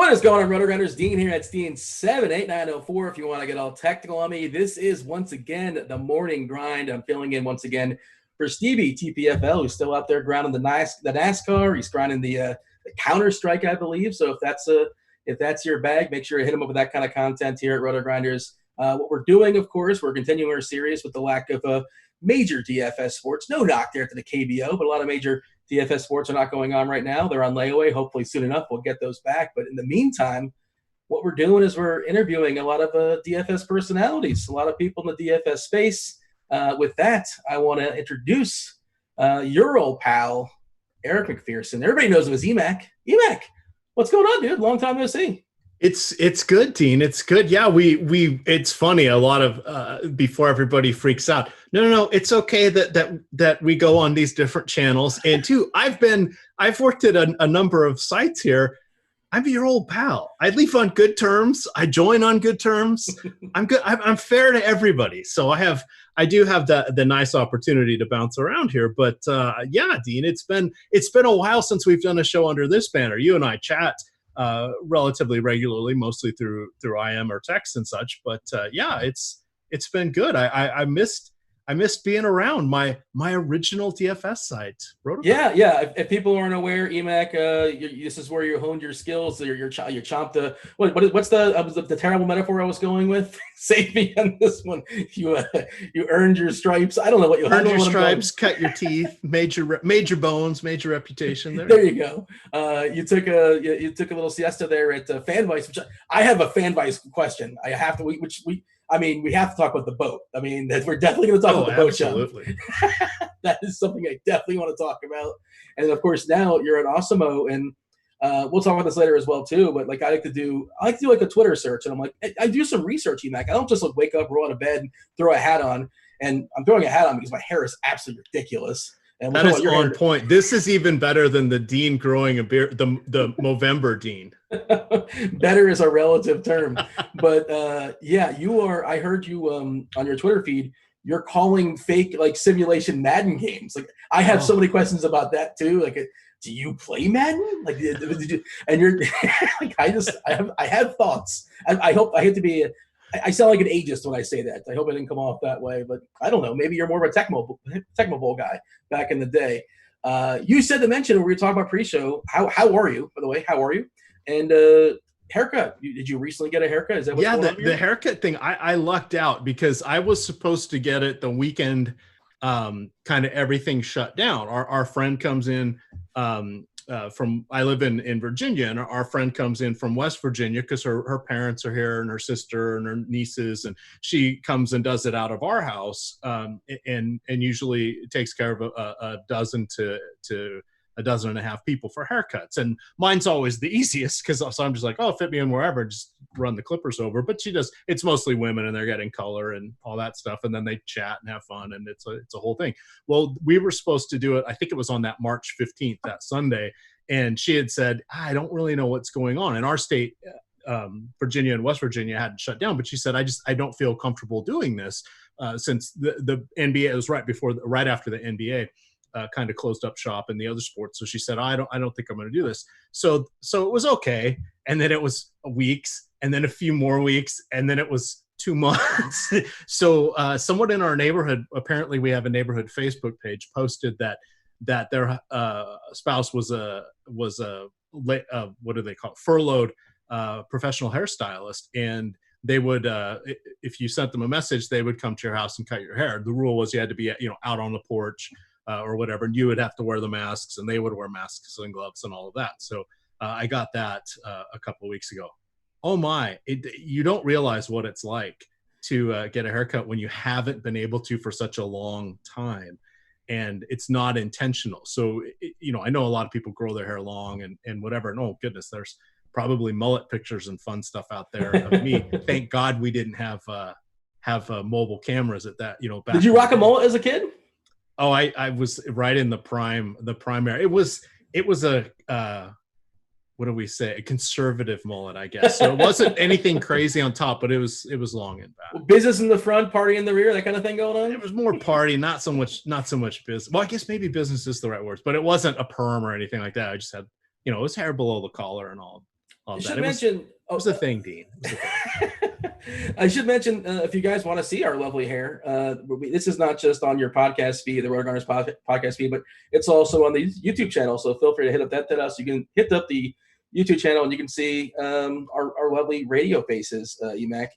What is going on, RotoGrinders? Dean here at Steen78904. If you want to get all technical on me, this is once again the morning grind. I'm filling in once again for Stevie TPFL, who's still out there grinding the NASCAR. He's grinding the Counter-Strike, I believe. So if that's your bag, make sure you hit him up with that kind of content here at RotoGrinders. What we're doing, of course, we're continuing our series with the lack of major DFS sports. No knock there to the KBO, but a lot of major DFS sports are not going on right now. They're on layaway. Hopefully soon enough we'll get those back. But in the meantime, what we're doing is we're interviewing a lot of DFS personalities, a lot of people in the DFS space. With that, I want to introduce your old pal, Eric Macpherson. Everybody knows him as Emac. Emac, what's going on, dude? Long time no see. It's good, Dean. It's good. Yeah, it's funny. A lot of before everybody freaks out. No. It's okay that we go on these different channels. And two, I've worked at a number of sites here. I'm your old pal. I leave on good terms. I join on good terms. I'm good. I'm fair to everybody. So I do have the nice opportunity to bounce around here. But yeah, Dean, it's been a while since we've done a show under this banner. You and I chat relatively regularly, mostly through IM or text and such. But yeah, it's been good. I missed being around my original DFS site. Yeah. If people aren't aware, Emac, this is where you honed your skills. You chomped the what's the terrible metaphor I was going with? Save me on this one. You earned your stripes. I don't know what you earned your stripes, cut your teeth, major bones, major reputation. There you go. You took a little siesta there at FanVice. Which I have a FanVice question. I have to. We have to talk about the boat. We're definitely going to talk about the boat. Absolutely. That is something I definitely want to talk about. And of course, now you're at Osimo, and we'll talk about this later as well too. But I like to do like a Twitter search, and I'm like, I do some research, Emac. I don't just wake up, roll out of bed, throw a hat on, and I'm throwing a hat on because my hair is absolutely ridiculous. And that is on point. This is even better than the Dean growing a beard, the Movember Dean. Better is a relative term. But yeah, you are. I heard you on your Twitter feed. You're calling fake simulation Madden games. I have so many questions about that too. Do you play Madden? Did you? And you're I have thoughts. I hope I hate to be. I sound like an ageist when I say that. I hope I didn't come off that way, but I don't know. Maybe you're more of a Tecmo Bowl guy back in the day. You said to mention when we were talking about pre-show. How are you, by the way? How are you? And haircut. Did you recently get a haircut? Is that what's going on here? The haircut thing? I lucked out because I was supposed to get it the weekend. Kind of everything shut down. Our friend comes in. I live in Virginia, and our friend comes in from West Virginia because her parents are here, and her sister and her nieces, and she comes and does it out of our house, and usually takes care of a dozen to a dozen and a half people for haircuts. And mine's always the easiest because I'm just like, oh, fit me in wherever, just run the clippers over. But she does. It's mostly women, and they're getting color and all that stuff, and then they chat and have fun, and it's a whole thing. Well, we were supposed to do it. I think it was on that March 15th, that Sunday, and she had said, I don't really know what's going on in our state. Virginia and West Virginia hadn't shut down, but she said, I don't feel comfortable doing this since the NBA, it was right after the NBA. Kind of closed up shop in the other sports. So she said, I don't think I'm going to do this. So it was okay. And then it was weeks, and then a few more weeks, and then it was 2 months. So someone in our neighborhood, apparently we have a neighborhood Facebook page, posted that their spouse was a what do they call it? Furloughed professional hairstylist. And they would, if you sent them a message, they would come to your house and cut your hair. The rule was you had to be, out on the porch, or whatever, and you would have to wear the masks, and they would wear masks and gloves and all of that. So I got that a couple of weeks ago. Oh my, you don't realize what it's like to get a haircut when you haven't been able to for such a long time, and it's not intentional. So, I know a lot of people grow their hair long and whatever, and oh goodness, there's probably mullet pictures and fun stuff out there of me. Thank God we didn't have mobile cameras at that, back. Did you rock a mullet as a kid? Oh, I was right in the prime area. It was a what do we say? A conservative mullet, I guess. So it wasn't anything crazy on top, but it was long and back. Business in the front, party in the rear, that kind of thing going on. It was more party, not so much business. Well, I guess maybe business is the right word, but it wasn't a perm or anything like that. I just had, it was hair below the collar and all. all I that. should It mention. was a thing, Dean. It was a thing. I should mention if you guys want to see our lovely hair, this is not just on your podcast feed, the RotoGrinders podcast feed, but it's also on the YouTube channel. So feel free to hit up that us. You can hit up the YouTube channel and you can see our lovely radio faces, Emac.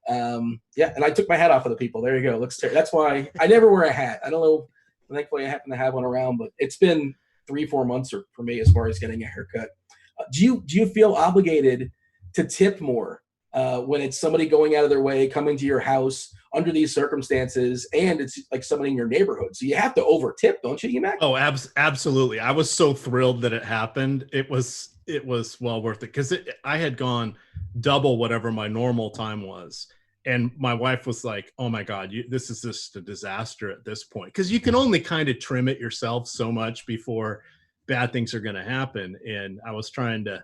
Yeah, and I took my hat off for the people. There you go. That's why I never wear a hat. I don't know. Thankfully, I happen to have one around, but it's been 3-4 months for me as far as getting a haircut. Do you feel obligated to tip more when it's somebody going out of their way, coming to your house under these circumstances, and it's like somebody in your neighborhood? So you have to over tip, don't you, Emac? Oh, absolutely. I was so thrilled that it happened. It was well worth it because I had gone double whatever my normal time was. And my wife was like, oh my God, this is just a disaster at this point. Because you can only kind of trim it yourself so much before bad things are going to happen. And I was trying to,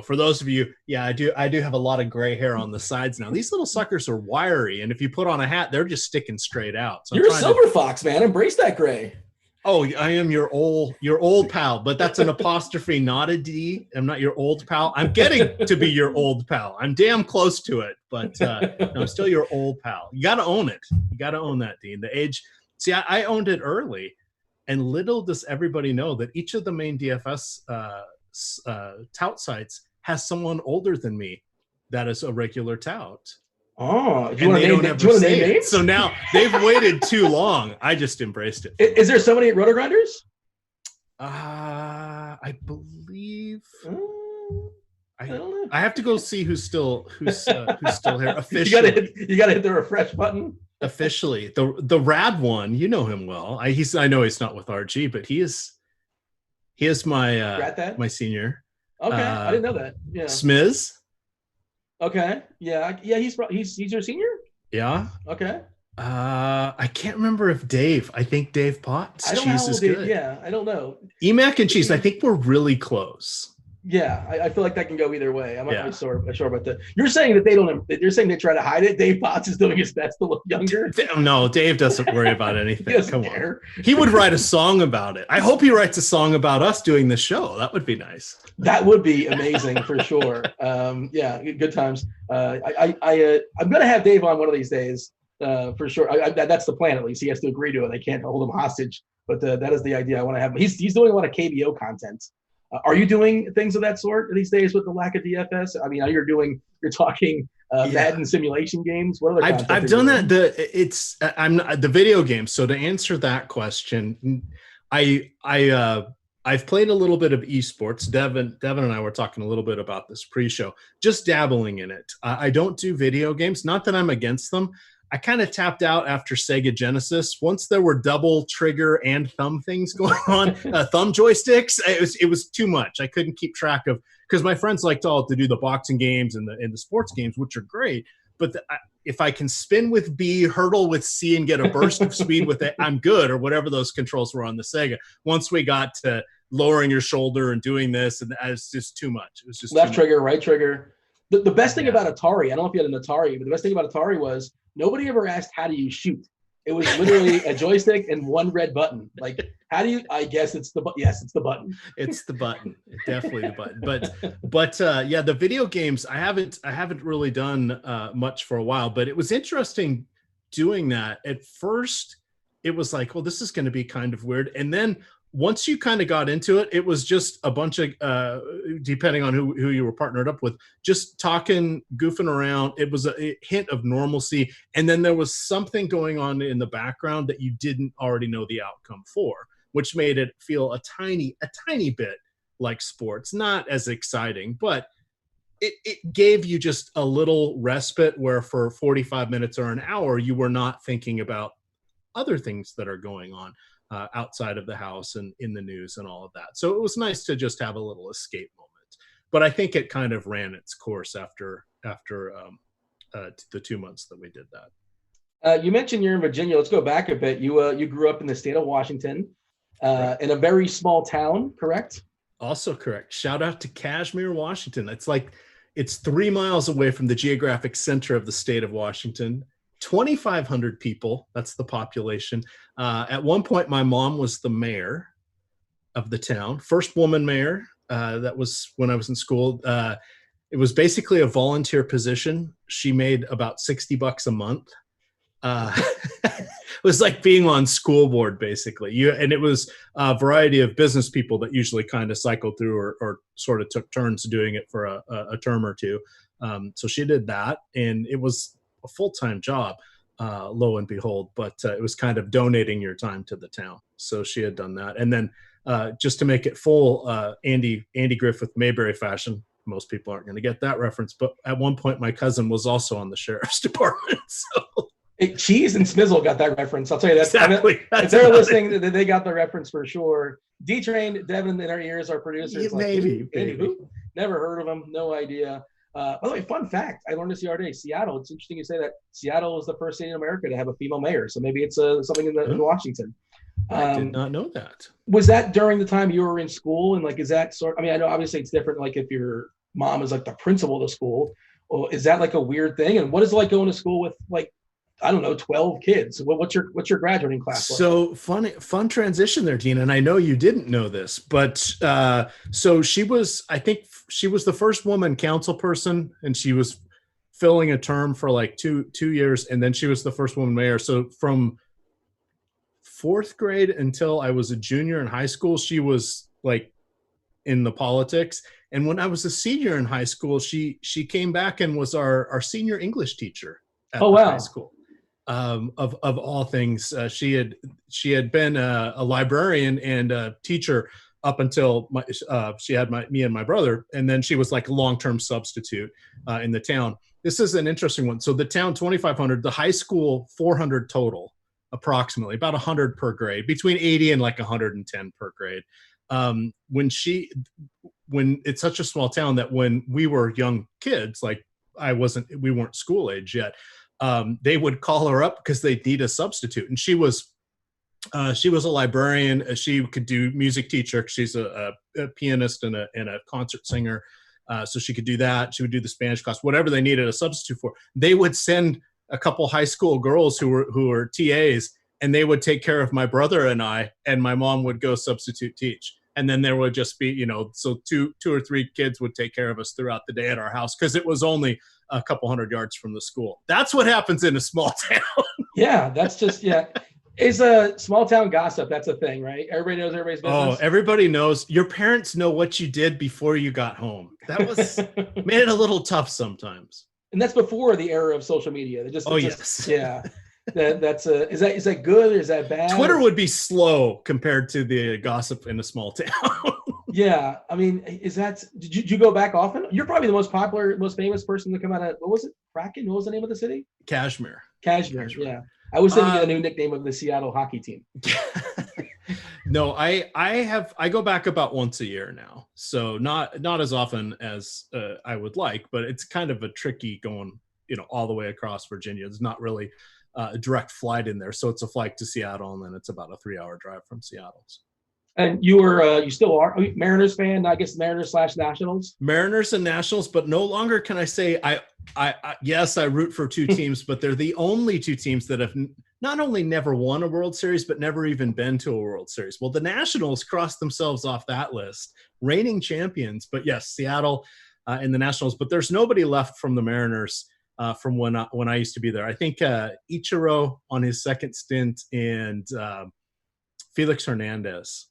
for those of you, yeah, I do have a lot of gray hair on the sides now. These little suckers are wiry. And if you put on a hat, they're just sticking straight out. So you're a silver fox, man. Embrace that gray. Oh, I am your old pal, but that's an apostrophe, not a D. I'm not your old pal. I'm getting to be your old pal. I'm damn close to it, but no, I'm still your old pal. You got to own it. You got to own that, Dean. The age. See, I owned it early, and little does everybody know that each of the main DFS tout sites has someone older than me that is a regular tout. Oh, do you want to name names? So now they've waited too long. I just embraced it. Is there somebody at RotoGrinders? I believe. I don't know. I have to go see who's still here officially. You gotta hit the refresh button. Officially, the rad one, you know him well. I know he's not with RG, but he is my my senior. Okay, I didn't know that. Yeah, Smiz. Okay. Yeah. He's your senior. Yeah. Okay. I can't remember if Dave. I think Dave Potts. Cheese is good. Yeah. I don't know. Emac and Cheese. I think we're really close. Yeah. I feel like that can go either way. I'm not really sure about that. You're saying that you're saying they try to hide it. Dave Potts is doing his best to look younger. No, Dave doesn't worry about anything. Come on. He would write a song about it. I hope he writes a song about us doing the show. That would be nice. That would be amazing for sure. Yeah, good times. I'm going to have Dave on one of these days for sure. That's the plan, at least. He has to agree to it. I can't hold him hostage, but that is the idea. I want to have him. He's doing a lot of KBO content. Are you doing things of that sort these days with the lack of DFS? I mean, you're talking Madden simulation games. What other I've done that. The video games. So to answer that question, I've played a little bit of esports. Devin and I were talking a little bit about this pre-show, just dabbling in it. I don't do video games. Not that I'm against them. I kind of tapped out after Sega Genesis. Once there were double trigger and thumb things going on, thumb joysticks, it was too much. I couldn't keep track of, because my friends like to do the boxing games and the sports games, which are great. But if I can spin with B, hurdle with C, and get a burst of speed with it, I'm good, or whatever those controls were on the Sega. Once we got to lowering your shoulder and doing this, and it was just too much. It was just left trigger, right trigger. The best thing about Atari, I don't know if you had an Atari, but the best thing about Atari was nobody ever asked, how do you shoot? It was literally a joystick and one red button. Like, how do you? I guess it's the button. Yes, it's the button. It's the button. Definitely the button. But yeah, the video games I haven't really done much for a while. But it was interesting doing that. At first, it was like, well, this is going to be kind of weird, and then once you kind of got into it, it was just a bunch of, depending on who you were partnered up with, just talking, goofing around. It was a hint of normalcy. And then there was something going on in the background that you didn't already know the outcome for, which made it feel a tiny bit like sports. Not as exciting, but it gave you just a little respite where for 45 minutes or an hour, you were not thinking about other things that are going on outside of the house and in the news and all of that. So it was nice to just have a little escape moment. But I think it kind of ran its course after the 2 months that we did that. You mentioned you're in Virginia. Let's go back a bit. You grew up in the state of Washington, right, in a very small town, correct? Also correct. Shout out to Cashmere, Washington. It's 3 miles away from the geographic center of the state of Washington. 2,500 people. That's the population. At one point, my mom was the mayor of the town, first woman mayor. That was when I was in school. It was basically a volunteer position. She made about $60 a month. It was like being on school board, basically. And it was a variety of business people that usually kind of cycled through or sort of took turns doing it for a term or two. So she did that, and it was a full-time job, lo and behold, but it was kind of donating your time to the town. So she had done that. And then just to make it full, Andy Griffith Mayberry fashion, most people aren't going to get that reference, but at one point my cousin was also on the sheriff's department. So Cheese and Smizzle got that reference. I'll tell you that. Exactly. If they're listening, they got the reference for sure. D-Train, Devin in our ears, our producers. Yeah, maybe. Who? Never heard of them. No idea. By the way, fun fact, I learned this the other day. Seattle, it's interesting you say that. Seattle is the first city in America to have a female mayor. So maybe it's something in Washington. I did not know that. Was that during the time you were in school? And like, is that I mean, I know obviously it's different. Like if your mom is like the principal of the school, well, is that like a weird thing? And what is it like going to school with like, I don't know, 12 kids? What's your graduating class like? So fun transition there, Dean. And I know you didn't know this, but so I think she was the first woman council person, and she was filling a term for like two years. And then she was the first woman mayor. So from fourth grade until I was a junior in high school, she was like in the politics. And when I was a senior in high school, she came back and was our senior English teacher at high school. Of all things, she had been a librarian and a teacher up until she had me and my brother, and then she was like a long-term substitute in the town. This is an interesting one. So the town 2,500, the high school 400 total, approximately about 100 per grade, between 80 and like 110 per grade. When it's such a small town that when we were young kids, like we weren't school age yet. They would call her up because they need a substitute. And she was a librarian. She could do music teacher. She's a pianist and a concert singer. So she could do that. She would do the Spanish class, whatever they needed a substitute for. They would send a couple high school girls who were TAs, and they would take care of my brother and I, and my mom would go substitute teach. And then there would just be, so two or three kids would take care of us throughout the day at our house because it was only a couple hundred yards from the school. That's what happens in a small town. Yeah, that's just, yeah. It's a small town gossip. That's a thing, right? Everybody knows everybody's business. Oh, everybody knows. Your parents know what you did before you got home. That was made it a little tough sometimes. And that's before the era of social media. Yes. Yeah. Is that good or is that bad? Twitter would be slow compared to the gossip in a small town. Yeah, I mean, did you go back often? You're probably the most popular, most famous person to come out of, what was it? Kraken? What was the name of the city? Kashmir. Yeah. I was thinking of a new nickname of the Seattle hockey team. No, I go back about once a year now. So not as often as I would like, but it's kind of a tricky going, all the way across Virginia. It's not really a direct flight in there. So it's a flight to Seattle, and then it's about a 3-hour drive from Seattle. And you still are Mariners fan, I guess, Mariners/Nationals? Mariners and Nationals, but no longer can I say yes, I root for two teams, but they're the only two teams that have not only never won a World Series, but never even been to a World Series. Well, the Nationals crossed themselves off that list, reigning champions, but yes, Seattle and the Nationals, but there's nobody left from the Mariners from when I used to be there. I think Ichiro on his second stint and Felix Hernandez,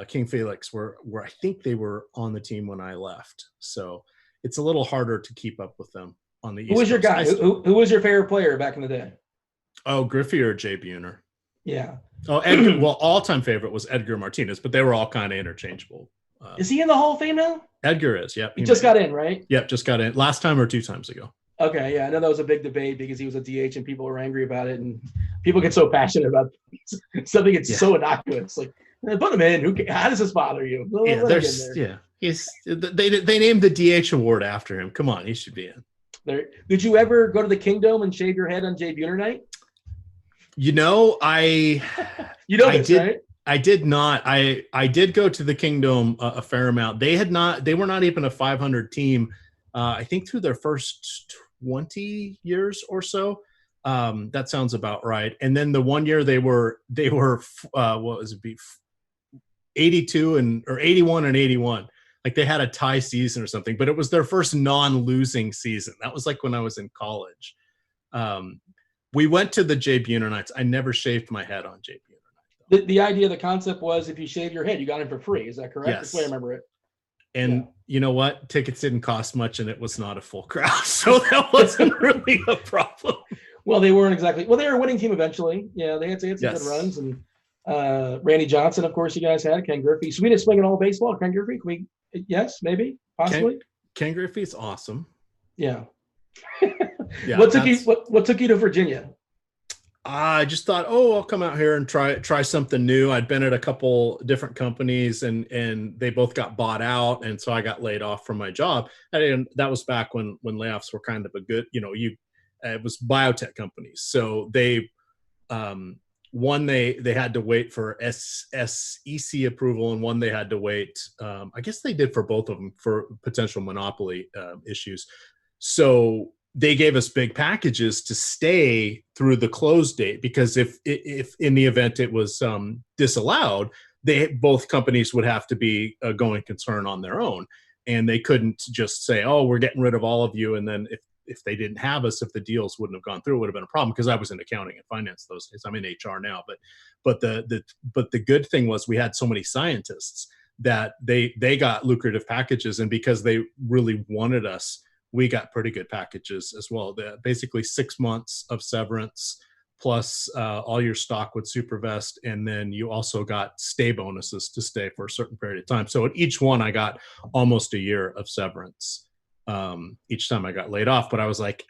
King Felix, were I think they were on the team when I left. So it's a little harder to keep up with them on the East Coast. Who was your guy? Who was your favorite player back in the day? Oh, Griffey or Jay Buhner. Yeah. Oh, Edgar. Well, all-time favorite was Edgar Martinez, but they were all kind of interchangeable. Is he in the Hall of Fame now? Edgar is, yep. He just got in, right? Yep, just got in. Last time or 2 times ago. Okay, yeah. I know that was a big debate because he was a DH and people were angry about it, and people get so passionate about something that's so innocuous. Like, put him in. How does this bother you? They named the DH award after him. Come on, he should be in. Did you ever go to the Kingdom and shave your head on Jay Buhner night? Right? I did not. I did go to the Kingdom a fair amount. They were not even a 500 team. I think through their first 20 years or so. That sounds about right. And then the one year they were what was it? 82 or 81 and 81. like they had a tie season or something, but it was their first non-losing season. That was like when I was in college. We went to the Jay Buhner nights. I never shaved my head on Jay Buhner night. The idea, the concept was if you shave your head, you got in for free. Is that correct? Yes. That's the way I remember it. And you know what? Tickets didn't cost much, and it was not a full crowd, so that wasn't really a problem. Well, they weren't exactly. Well, they were a winning team eventually. Yeah, they had some good runs, and Randy Johnson, of course, you guys had Ken Griffey. So we didn't swing it all baseball. Ken Griffey, can we? Yes, maybe, possibly. Ken Griffey's awesome. Yeah. Yeah. What took you to Virginia? I just thought, I'll come out here and try something new. I'd been at a couple different companies, and they both got bought out, and so I got laid off from my job. And that was back when layoffs were kind of a good, it was biotech companies. So they, one they had to wait for SEC approval, and one they had to wait. I guess they did for both of them for potential monopoly issues. So they gave us big packages to stay through the close date, because if in the event it was disallowed, both companies would have to be a going concern on their own, and they couldn't just say, we're getting rid of all of you, and then if they didn't have us, if the deals wouldn't have gone through, it would have been a problem, because I was in accounting and finance those days. I'm in HR now, but the good thing was we had so many scientists that they got lucrative packages, and because they really wanted us, we got pretty good packages as well. Basically 6 months of severance plus all your stock with SuperVest, and then you also got stay bonuses to stay for a certain period of time. So at each one, I got almost a year of severance each time I got laid off. But I was like,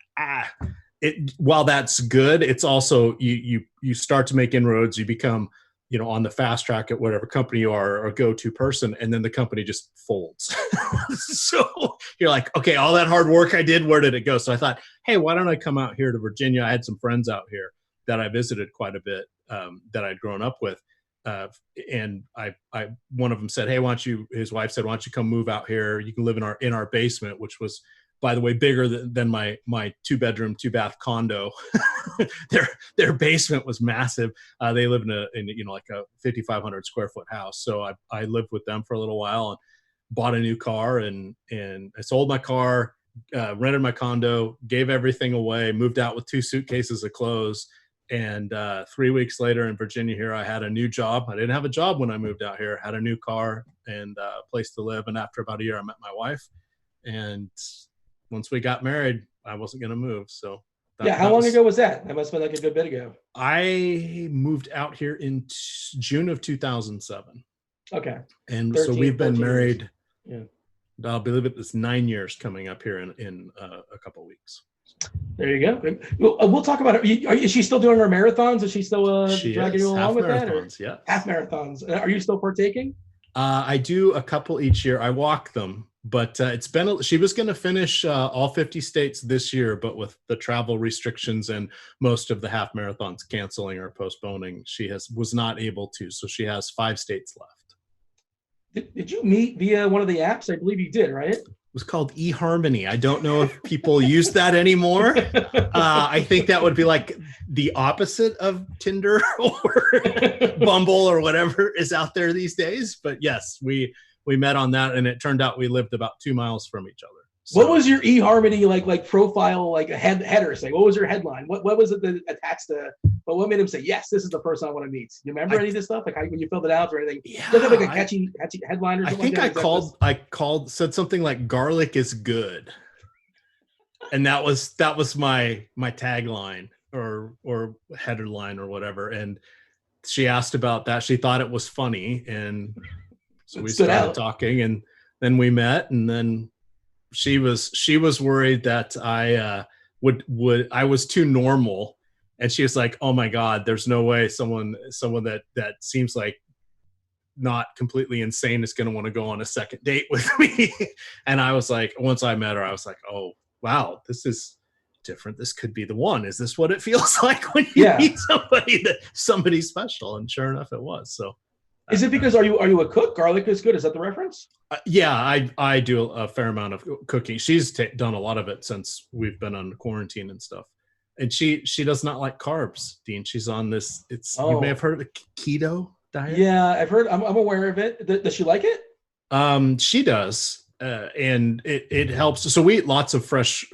while that's good, it's also you start to make inroads. You become on the fast track at whatever company you are, or a go-to person, and then the company just folds. So you're like, okay, all that hard work I did, where did it go? So I thought, hey, why don't I come out here to Virginia? I had some friends out here that I visited quite a bit, that I'd grown up with. And one of them said, hey, his wife said, why don't you come move out here? You can live in our basement, which was, by the way, bigger than my 2-bedroom, 2-bath condo. Their basement was massive. They live in like a 5,500 square foot house. So I lived with them for a little while and bought a new car, and I sold my car, rented my condo, gave everything away, moved out with 2 suitcases of clothes. And 3 weeks later in Virginia here, I had a new job. I didn't have a job when I moved out here, had a new car and a place to live. And after about a year, I met my wife. And once we got married, I wasn't going to move. So how long ago was that? That must have been like a good bit ago. I moved out here in June of 2007. Okay. And so we've been married. Years. Yeah. I'll believe it, it's 9 years coming up here in a couple of weeks. There you go. We'll talk about it. Is she still doing her marathons? Is she still dragging you along with that? Yeah. Half marathons. Are you still partaking? I do a couple each year. I walk them, but she was going to finish all 50 states this year, but with the travel restrictions and most of the half marathons canceling or postponing, she was not able to. So she has 5 states left. Did you meet via one of the apps? I believe you did, right? It was called eHarmony. I don't know if people use that anymore. I think that would be like the opposite of Tinder or Bumble or whatever is out there these days. But yes, we met on that, and it turned out we lived about 2 miles from each other. So, what was your eHarmony like profile, like a header say? What was your headline? What was it that attached to? But what made him say, yes, this is the person I want to meet? You remember any of this stuff? Like when you filled it out or anything? Yeah, does it have like a catchy headline or something? I think I said something like garlic is good. And that was my tagline or header line or whatever. And she asked about that. She thought it was funny. And so we started talking, and then we met, and then she was worried that I was too normal. And she was like, oh my God, there's no way someone that seems like not completely insane is going to want to go on a second date with me. And I was like, once I met her, I was like, oh, wow, this is different. This could be the one. Is this what it feels like when you meet somebody special? And sure enough, it was. So is it because are you a cook? Garlic is good. Is that the reference? Yeah, I do a fair amount of cooking. She's done a lot of it since we've been on quarantine and stuff. And she does not like carbs, Dean. She's on this. You may have heard of the keto diet. Yeah, I've heard. I'm aware of it. Does she like it? She does, and it helps. So we eat lots of fresh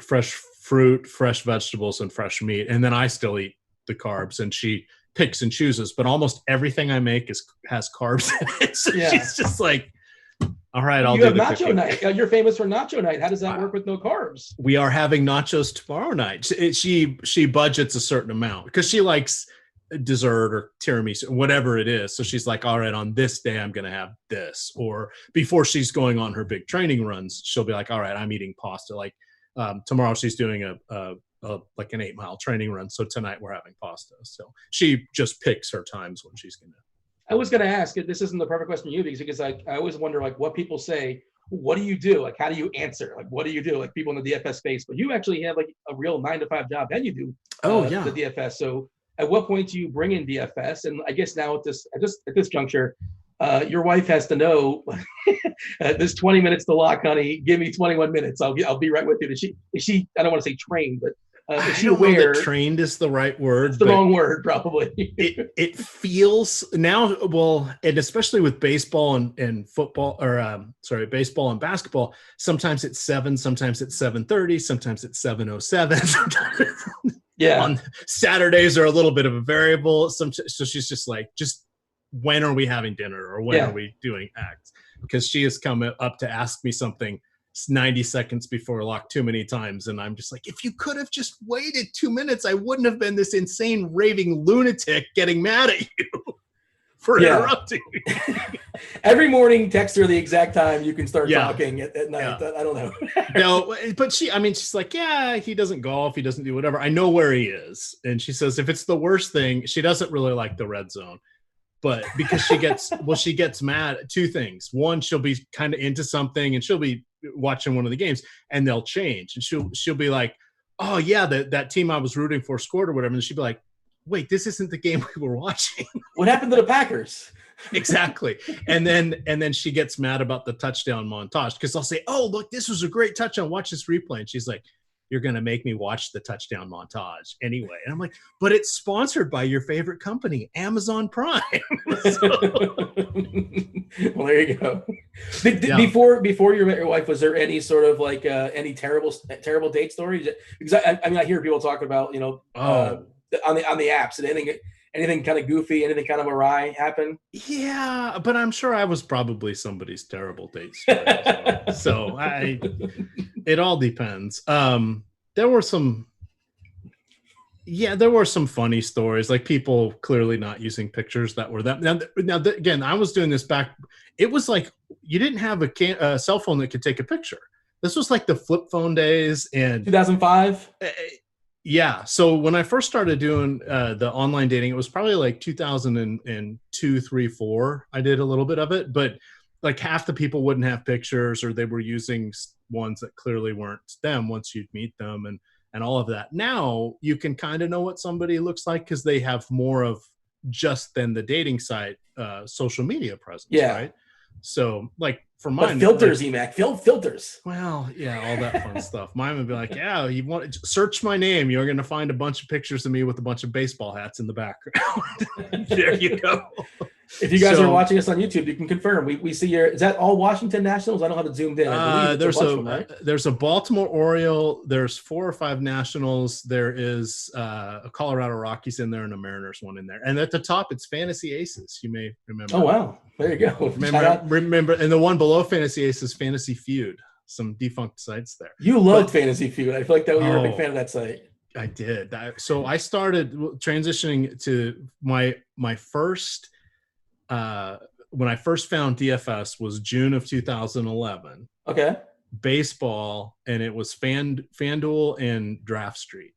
fruit, fresh vegetables, and fresh meat, and then I still eat the carbs, and she picks and chooses. But almost everything I make has carbs in it. So she's just like, all right, I'll do the nacho cooking. Night. You're famous for nacho night. How does that work with no carbs? We are having nachos tomorrow night. She budgets a certain amount because she likes dessert or tiramisu, whatever it is. So she's like, all right, on this day, I'm going to have this. Or before she's going on her big training runs, she'll be like, all right, I'm eating pasta. Like tomorrow she's doing like an 8-mile training run. So tonight we're having pasta. So she just picks her times when she's going to. I was going to ask, this isn't the perfect question for you because I always wonder like what people say, what do you do? Like, how do you answer? Like, what do you do? Like people in the DFS space, but you actually have like a real 9-to-5 job and you do the DFS. So at what point do you bring in DFS? And I guess now at this juncture, your wife has to know there's 20 minutes to lock, honey. Give me 21 minutes. I'll be right with you. Is she? I don't want to say trained, but is she aware? Trained is the right word. It's the wrong word, probably. it feels now, well, and especially with baseball and football, or baseball and basketball. Sometimes it's 7, sometimes it's 7:30, sometimes it's 7:07. Yeah. On Saturdays are a little bit of a variable. So she's just like, just when are we having dinner or when are we doing X? Because she has come up to ask me something 90 seconds before lock too many times. And I'm just like, if you could have just waited 2 minutes, I wouldn't have been this insane raving lunatic getting mad at you for interrupting me. Every morning, text her the exact time you can start talking at night. Yeah. I don't know. No, but she's like, yeah, he doesn't golf. He doesn't do whatever. I know where he is. And she says, if it's the worst thing, she doesn't really like the red zone. But because she gets mad at 2 things. One, she'll be kind of into something and she'll be watching one of the games and they'll change. And she'll be like, oh yeah, that team I was rooting for scored or whatever. And she'll be like, wait, this isn't the game we were watching. What happened to the Packers? Exactly. And then she gets mad about the touchdown montage because I'll say, oh, look, this was a great touchdown. Watch this replay. And she's like, you're going to make me watch the touchdown montage anyway. And I'm like, but it's sponsored by your favorite company, Amazon Prime. Well, there you go. Before you met your wife, was there any sort of like any terrible date stories? Because I hear people talking about, on the apps and anything kind of goofy, anything kind of awry happen? Yeah, but I'm sure I was probably somebody's terrible date story as well. So it all depends. There were some funny stories, like people clearly not using pictures that were that. Now again, I was doing this back. It was like you didn't have a cell phone that could take a picture. This was like the flip phone days and 2005. Yeah. So when I first started doing the online dating, it was probably like 2002, 3, 4. I did a little bit of it, but like half the people wouldn't have pictures or they were using ones that clearly weren't them once you'd meet them and all of that. Now you can kind of know what somebody looks like because they have more of just than the dating site social media presence, right? So like for mine, filters, Emac, filters. Well, yeah, all that fun stuff. Mine would be like, yeah, you want to search my name, you're going to find a bunch of pictures of me with a bunch of baseball hats in the background. There you go. If you guys are watching us on YouTube, you can confirm. We see is that all Washington Nationals? I don't have it zoomed in. There's a Baltimore Oriole. There's 4 or 5 Nationals. There is a Colorado Rockies in there and a Mariners one in there. And at the top, it's Fantasy Aces. You may remember. Oh wow, there you go. Remember, and the one below Fantasy Aces, Fantasy Feud. Some defunct sites there. You loved Fantasy Feud. I feel like you were a big fan of that site. I did. So I started transitioning to my first. When I first found DFS was June of 2011. Okay. Baseball, and it was FanDuel and Draft Street.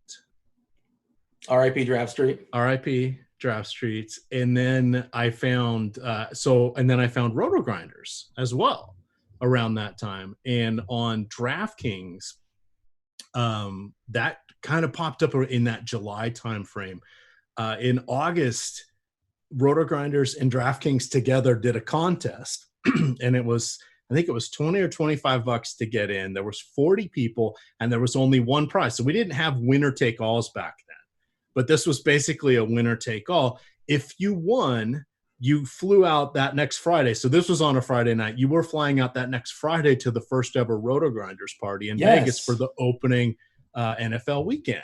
R.I.P. Draft Street. R.I.P. Draft Street. And then I found RotoGrinders as well around that time. And on DraftKings, that kind of popped up in that July timeframe. In August, RotoGrinders and DraftKings together did a contest, and I think it was 20 or $25 to get in. There was 40 people, and there was only one prize. So we didn't have winner take alls back then, but this was basically a winner take all. If you won, you flew out that next Friday. So this was on a Friday night. You were flying out that next Friday to the first ever RotoGrinders party in Vegas for the opening NFL weekend.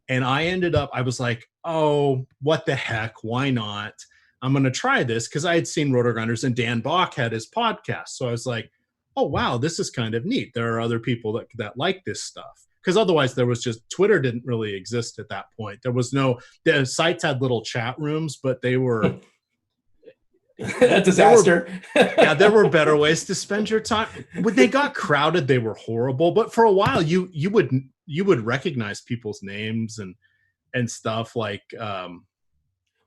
And I was like, oh, what the heck? Why not? I'm going to try this because I had seen RotoGrinders and Dan Bach had his podcast. So I was like, oh, wow, this is kind of neat. There are other people that like this stuff. Because otherwise there was just Twitter didn't really exist at that point. The sites had little chat rooms, but they were a disaster. There were better ways to spend your time. When they got crowded, they were horrible. But for a while, you would recognize people's names and stuff like. Well,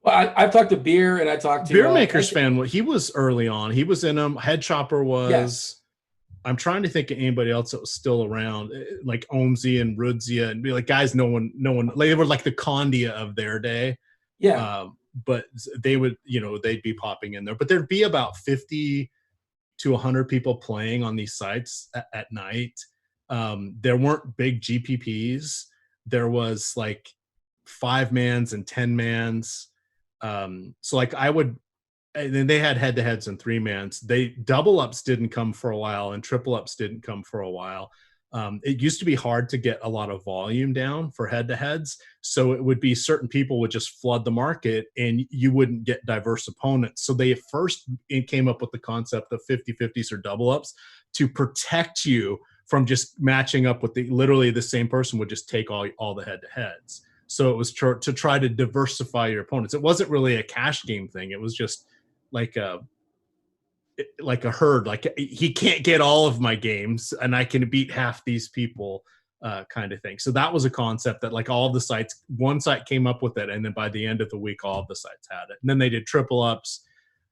I've talked to Beer and I talked to Beer Maker's fan. He was early on. He was in them. Head Chopper was. Yes. I'm trying to think of anybody else that was still around, like Omzi and Rudzia, and be like, guys, no one. They were like the Condia of their day. Yeah. But they would, they'd be popping in there. But there'd be about 50 to 100 people playing on these sites at night. There weren't big GPPs. There was like 5-mans and 10-mans. So like and then they had head-to-heads and 3-mans. Double ups didn't come for a while and triple ups didn't come for a while. It used to be hard to get a lot of volume down for head-to-heads. So it would be certain people would just flood the market and you wouldn't get diverse opponents. So they first came up with the concept of 50-50s or double ups to protect you from just matching up with literally the same person would just take all the head-to-heads. So it was to try to diversify your opponents. It wasn't really a cash game thing. It was just like a herd, like he can't get all of my games and I can beat half these people kind of thing. So that was a concept that like all of the sites, one site came up with it. And then by the end of the week, all of the sites had it. And then they did triple ups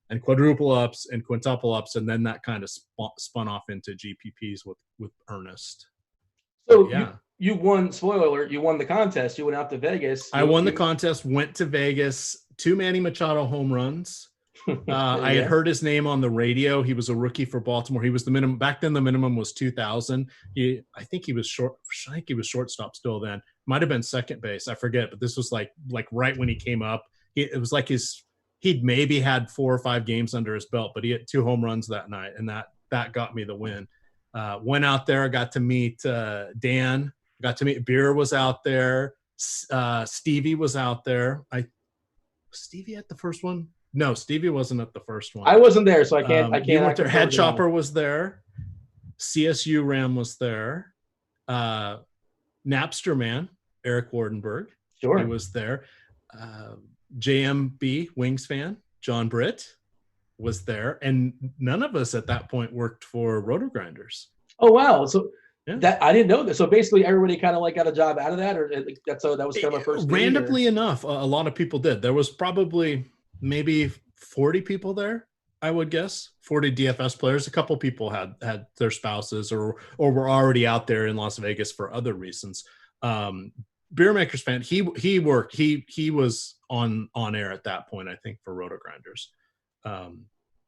and quadruple ups and quintuple ups. And then that kind of spun off into GPPs with Ernest. So yeah. You won, spoiler alert, you won the contest. You went out to Vegas. I won the contest, went to Vegas, 2 Manny Machado home runs. I had heard his name on the radio. He was a rookie for Baltimore. He was the minimum back then. The minimum was 2,000. I think he was shortstop still then. Might have been second base. I forget. But this was like right when he came up. It was like he'd maybe had 4 or 5 games under his belt, but he had 2 home runs that night, and that got me the win. Went out there. Got to meet Dan. Got to meet Beer was out there. Stevie was out there. Was Stevie at the first one? No, Stevie wasn't at the first one. I wasn't there, so I can't. You went there. Head Chopper was there. CSU Ram was there. Napster Man, Eric Wardenberg. Sure. He was there. JMB Wings fan, John Britt was there. And none of us at that point worked for RotoGrinders. Oh, wow. So that I didn't know that. So basically everybody kind of like got a job out of that, or that was kind of my first randomly enough, a lot of people did. There was probably maybe 40 people there, I would guess. 40 DFS players. A couple people had their spouses or were already out there in Las Vegas for other reasons. Beer Maker's fan, he was on air at that point, I think, for RotoGrinders.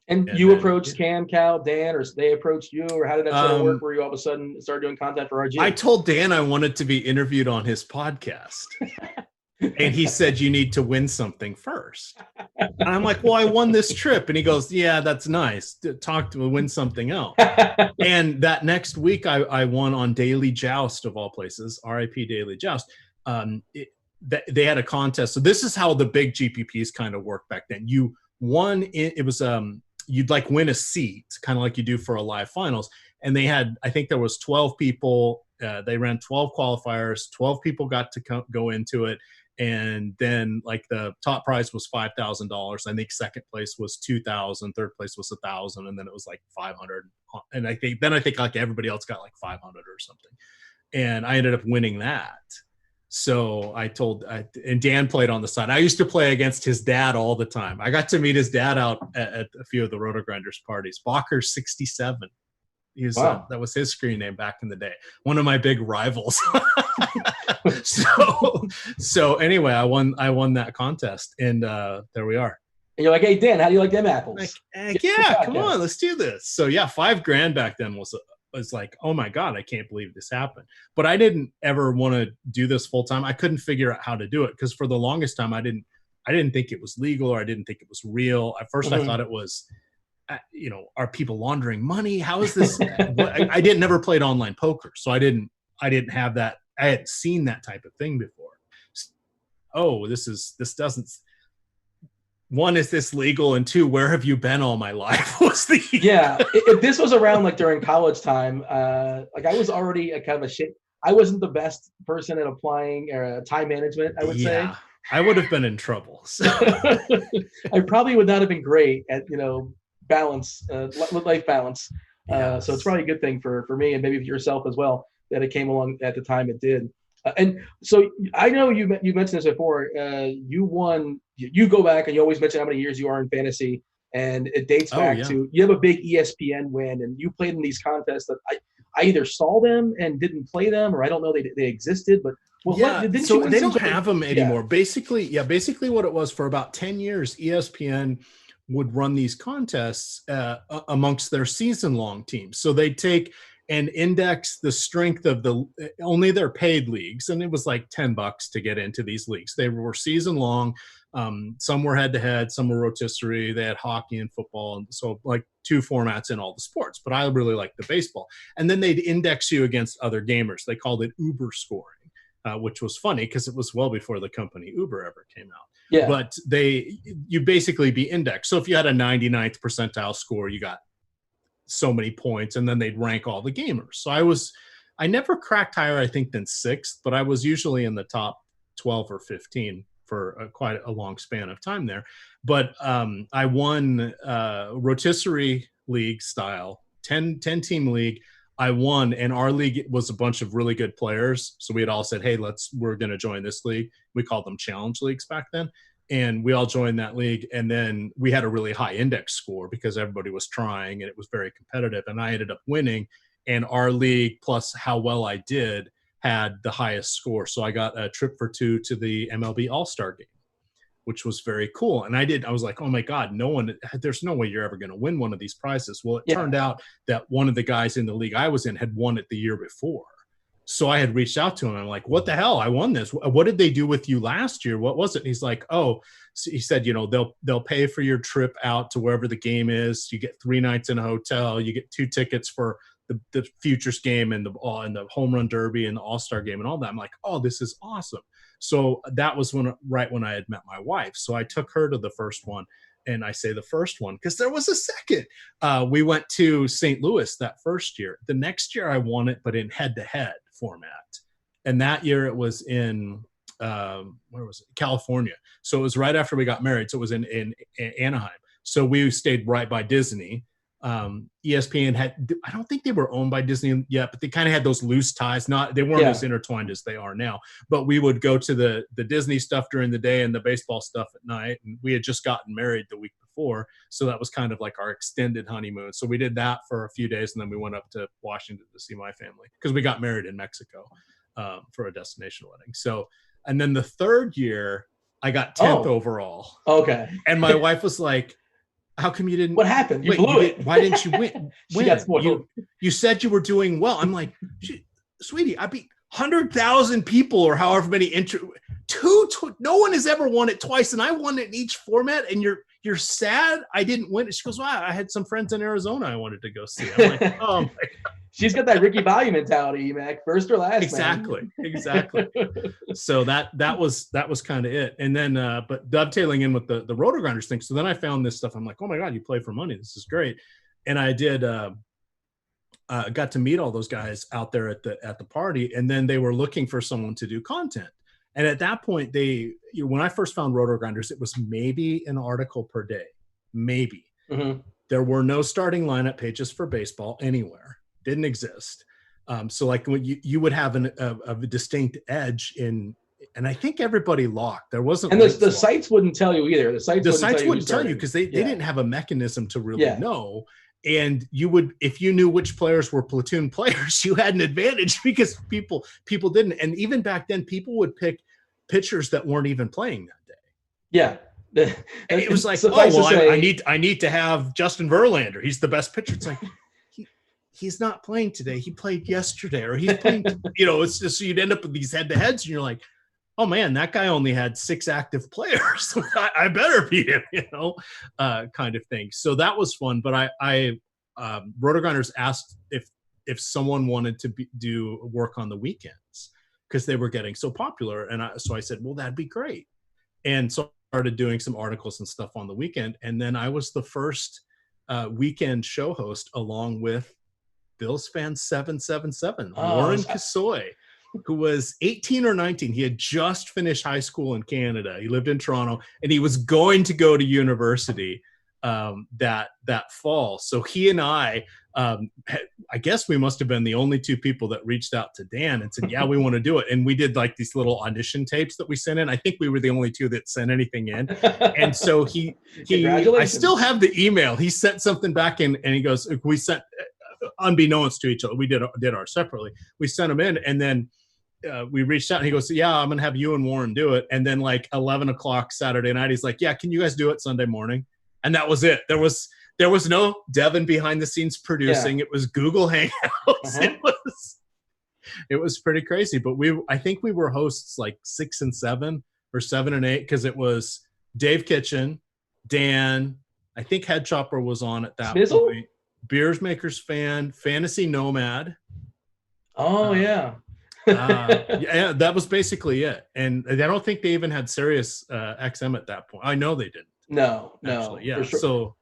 And you approached Cam, Cal, Dan, or they approached you, or how did that sort of work where you all of a sudden started doing content for RG? I told Dan I wanted to be interviewed on his podcast. And he said, you need to win something first. And I'm like, well, I won this trip. And he goes, yeah, that's nice. Win something else. And that next week, I won on Daily Joust, of all places, RIP Daily Joust. They had a contest. So this is how the big GPPs kind of worked back then. You won, it was, you'd like win a seat, kind of like you do for a live finals. And they had, I think there was 12 people. They ran 12 qualifiers. 12 people got to go into it. And then like the top prize was $5,000. I think second place was $2,000. Third place was $1,000. And then it was like 500. And I think like everybody else got like 500 or something. And I ended up winning that. So and Dan played on the side. I used to play against his dad all the time. I got to meet his dad out at a few of the RotoGrinders parties. Bacher 67. Wow. That was his screen name back in the day. One of my big rivals. So anyway, I won that contest, and there we are. And you're like, hey Dan, how do you like them apples? Like, yeah, come on, let's do this. So yeah, $5,000 back then was like, oh my God, I can't believe this happened. But I didn't ever want to do this full time. I couldn't figure out how to do it because for the longest time I I didn't think it was legal, or I didn't think it was real. At first, I thought it was, are people laundering money? How is this? I didn't never played online poker, so I didn't have that. I hadn't seen that type of thing before. Oh, this doesn't. One, is this legal? And two, where have you been all my life? If this was around like during college time, like I was already a kind of a shit. I wasn't the best person at applying time management, I would say. I would have been in trouble. So. I probably would not have been great at, balance, life balance. So it's probably a good thing for me, and maybe for yourself as well, that it came along at the time it did. And so I know you mentioned this before. You won. You go back and you always mention how many years you are in fantasy, and it dates back to you have a big ESPN win, and you played in these contests that I either saw them and didn't play them, or I don't know they existed. But so they don't have them anymore. Basically what it was for about 10 years, ESPN would run these contests amongst their season-long teams. So they take and index the strength of only their paid leagues, and it was like $10 to get into these leagues. They were season-long. Some were head-to-head, some were rotisserie. They had hockey and football, and so like 2 formats in all the sports. But I really liked the baseball. And then they'd index you against other gamers. They called it Uber scoring, which was funny because it was well before the company Uber ever came out. Yeah. But you basically be indexed. So if you had a 99th percentile score, you got so many points, and then they'd rank all the gamers. So I never cracked higher, I think, than 6th, but I was usually in the top 12 or 15 for quite a long span of time there. But I won rotisserie league style, 10 team league. I won, and our league was a bunch of really good players. So we had all said, hey, we're going to join this league. We called them challenge leagues back then. And we all joined that league. And then we had a really high index score because everybody was trying, and it was very competitive. And I ended up winning. And our league, plus how well I did, had the highest score. So I got a trip for 2 to the MLB All-Star game, which was very cool. And I was like, oh my God, there's no way you're ever going to win one of these prizes. Well, it turned out that one of the guys in the league I was in had won it the year before. So I had reached out to him. I'm like, what the hell? I won this. What did they do with you last year? What was it? And he's like, so he said, they'll pay for your trip out to wherever the game is. You get 3 nights in a hotel. You get 2 tickets for the Futures game and the Home Run Derby and the All-Star game and all that. I'm like, oh, this is awesome. So that was right when I had met my wife. So I took her to the first one. And I say the first one because there was a second. We went to St. Louis that first year. The next year I won it, but in head-to-head format. And that year it was in where was it? California. So it was right after we got married. So it was in Anaheim. So we stayed right by Disney. ESPN I don't think they were owned by Disney yet, but they kind of had those loose ties. They weren't as intertwined as they are now, but we would go to the Disney stuff during the day and the baseball stuff at night. And we had just gotten married the week before. So that was kind of like our extended honeymoon. So we did that for a few days. And then we went up to Washington to see my family because we got married in Mexico, for a destination wedding. So, and then the third year I got 10th overall. Okay. And my wife was like, how come you didn't? What happened? You blew it. Why didn't you win? She got spoiled. You said you were doing well. I'm like, sweetie, I beat 100,000 people or however many. No one has ever won it twice, and I won it in each format. And you're sad I didn't win it. She goes, wow, I had some friends in Arizona I wanted to go see. I'm like, oh my God. She's got that Ricky Bobby mentality, Emac. First or last. Exactly. So that was kind of it. And then, but dovetailing in with the RotoGrinders thing. So then I found this stuff. I'm like, oh my God, you play for money. This is great. And I did, got to meet all those guys out there at the party. And then they were looking for someone to do content. And at that point, when I first found RotoGrinders, it was maybe an article per day, maybe. Mm-hmm. There were no starting lineup pages for baseball anywhere. Didn't exist. So like when you would have a distinct edge in, and I think everybody locked. There wasn't. And the sites wouldn't tell you either. The sites wouldn't tell you because they didn't have a mechanism to really know. And you would, if you knew which players were platoon players, you had an advantage because people didn't. And even back then, people would pick pitchers that weren't even playing that day. Yeah. And it was like, I need to have Justin Verlander. He's the best pitcher. It's like, he's not playing today. He played yesterday, or he's playing, it's just, so you'd end up with these head-to-heads and you're like, oh man, that guy only had 6 active players. I better beat him, kind of thing. So that was fun. But RotoGrinders asked if someone wanted to do work on the weekends because they were getting so popular. And so I said, well, that'd be great. And so I started doing some articles and stuff on the weekend. And then I was the first weekend show host along with Bills fan 777, Warren Kasoy, who was 18 or 19. He had just finished high school in Canada. He lived in Toronto, and he was going to go to university that fall. So he and I guess we must have been the only 2 people that reached out to Dan and said, yeah, we want to do it. And we did like these little audition tapes that we sent in. I think we were the only 2 that sent anything in. And so I still have the email. He sent something back in, and he goes, we sent, unbeknownst to each other, we did ours separately. We sent them in, and then we reached out, and he goes, yeah, I'm going to have you and Warren do it. And then like 11 o'clock Saturday night, he's like, yeah, can you guys do it Sunday morning? And that was it. There was no Devin behind the scenes producing. Yeah. It was Google Hangouts. Uh-huh. It was pretty crazy. But I think we were hosts like 6 and 7 or 7 and 8, because it was Dave Kitchen, Dan, I think Head Chopper was on at that point. Beers Makers Fan, Fantasy Nomad. Oh, yeah. Yeah, that was basically it. And I don't think they even had Sirius XM at that point. I know they didn't. No. Yeah. Sure.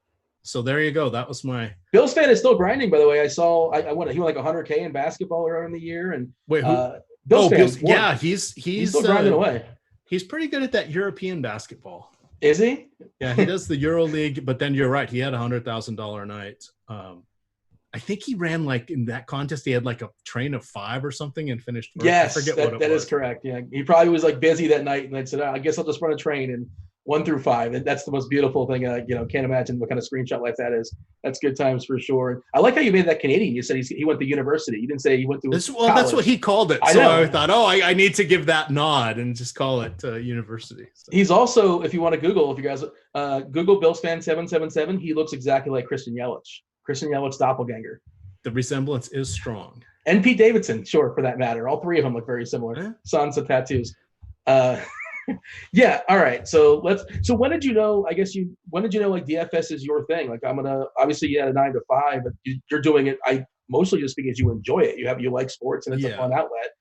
So there you go. That was my Bills fan is still grinding, by the way. I saw he won like 100K in basketball earlier in the year. And wait, who? Bills. Yeah, he's still grinding away. He's pretty good at that European basketball. Is he? Yeah, he does the Euro League, but then you're right. He had $100,000 night. I think he ran like in that contest. He had like a train of 5 or something and finished first. Yes, that is correct. Yeah, he probably was like busy that night and they said, I guess I'll just run a train and 1 through 5. And that's the most beautiful thing. Can't imagine what kind of screenshot life that is. That's good times for sure. I like how you made that Canadian. You said he went to university. You didn't say he went to college. That's what he called it. I thought, I need to give that nod and just call it university. So. He's also, if you want to Google, if you guys Google Bills fan 777, he looks exactly like Christian Yelich doppelganger. The resemblance is strong. And Pete Davidson, sure, for that matter. All 3 of them look very similar. Sons of tattoos. Yeah. All right. So when did you know, like DFS is your thing? Like obviously you had a 9 to 5, but you're doing it. Mostly just because you enjoy it. You like sports and it's a fun outlet.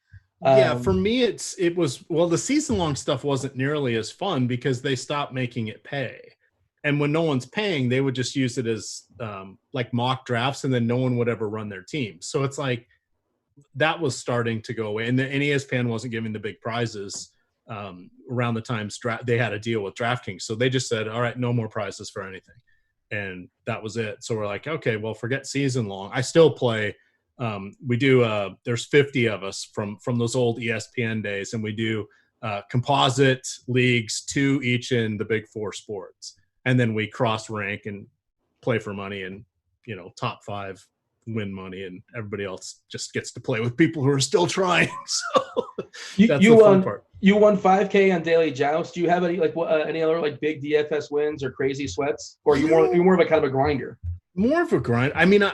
Yeah. For me, the season long stuff wasn't nearly as fun because they stopped making it pay. And when no one's paying, they would just use it as like mock drafts, and then no one would ever run their team. So it's like that was starting to go away. And ESPN wasn't giving the big prizes around the time they had a deal with DraftKings. So they just said, all right, no more prizes for anything. And that was it. So we're like, okay, well, forget season long. I still play. We do, there's 50 of us from those old ESPN days, and we do composite leagues, 2 each in the big 4 sports. And then we cross rank and play for money, and, top 5 win money, and everybody else just gets to play with people who are still trying. So that's the fun part. You won 5K on Daily Joust. Do you have any any other like big DFS wins or crazy sweats, or are you more of a kind of a grinder? More of a grind. I mean,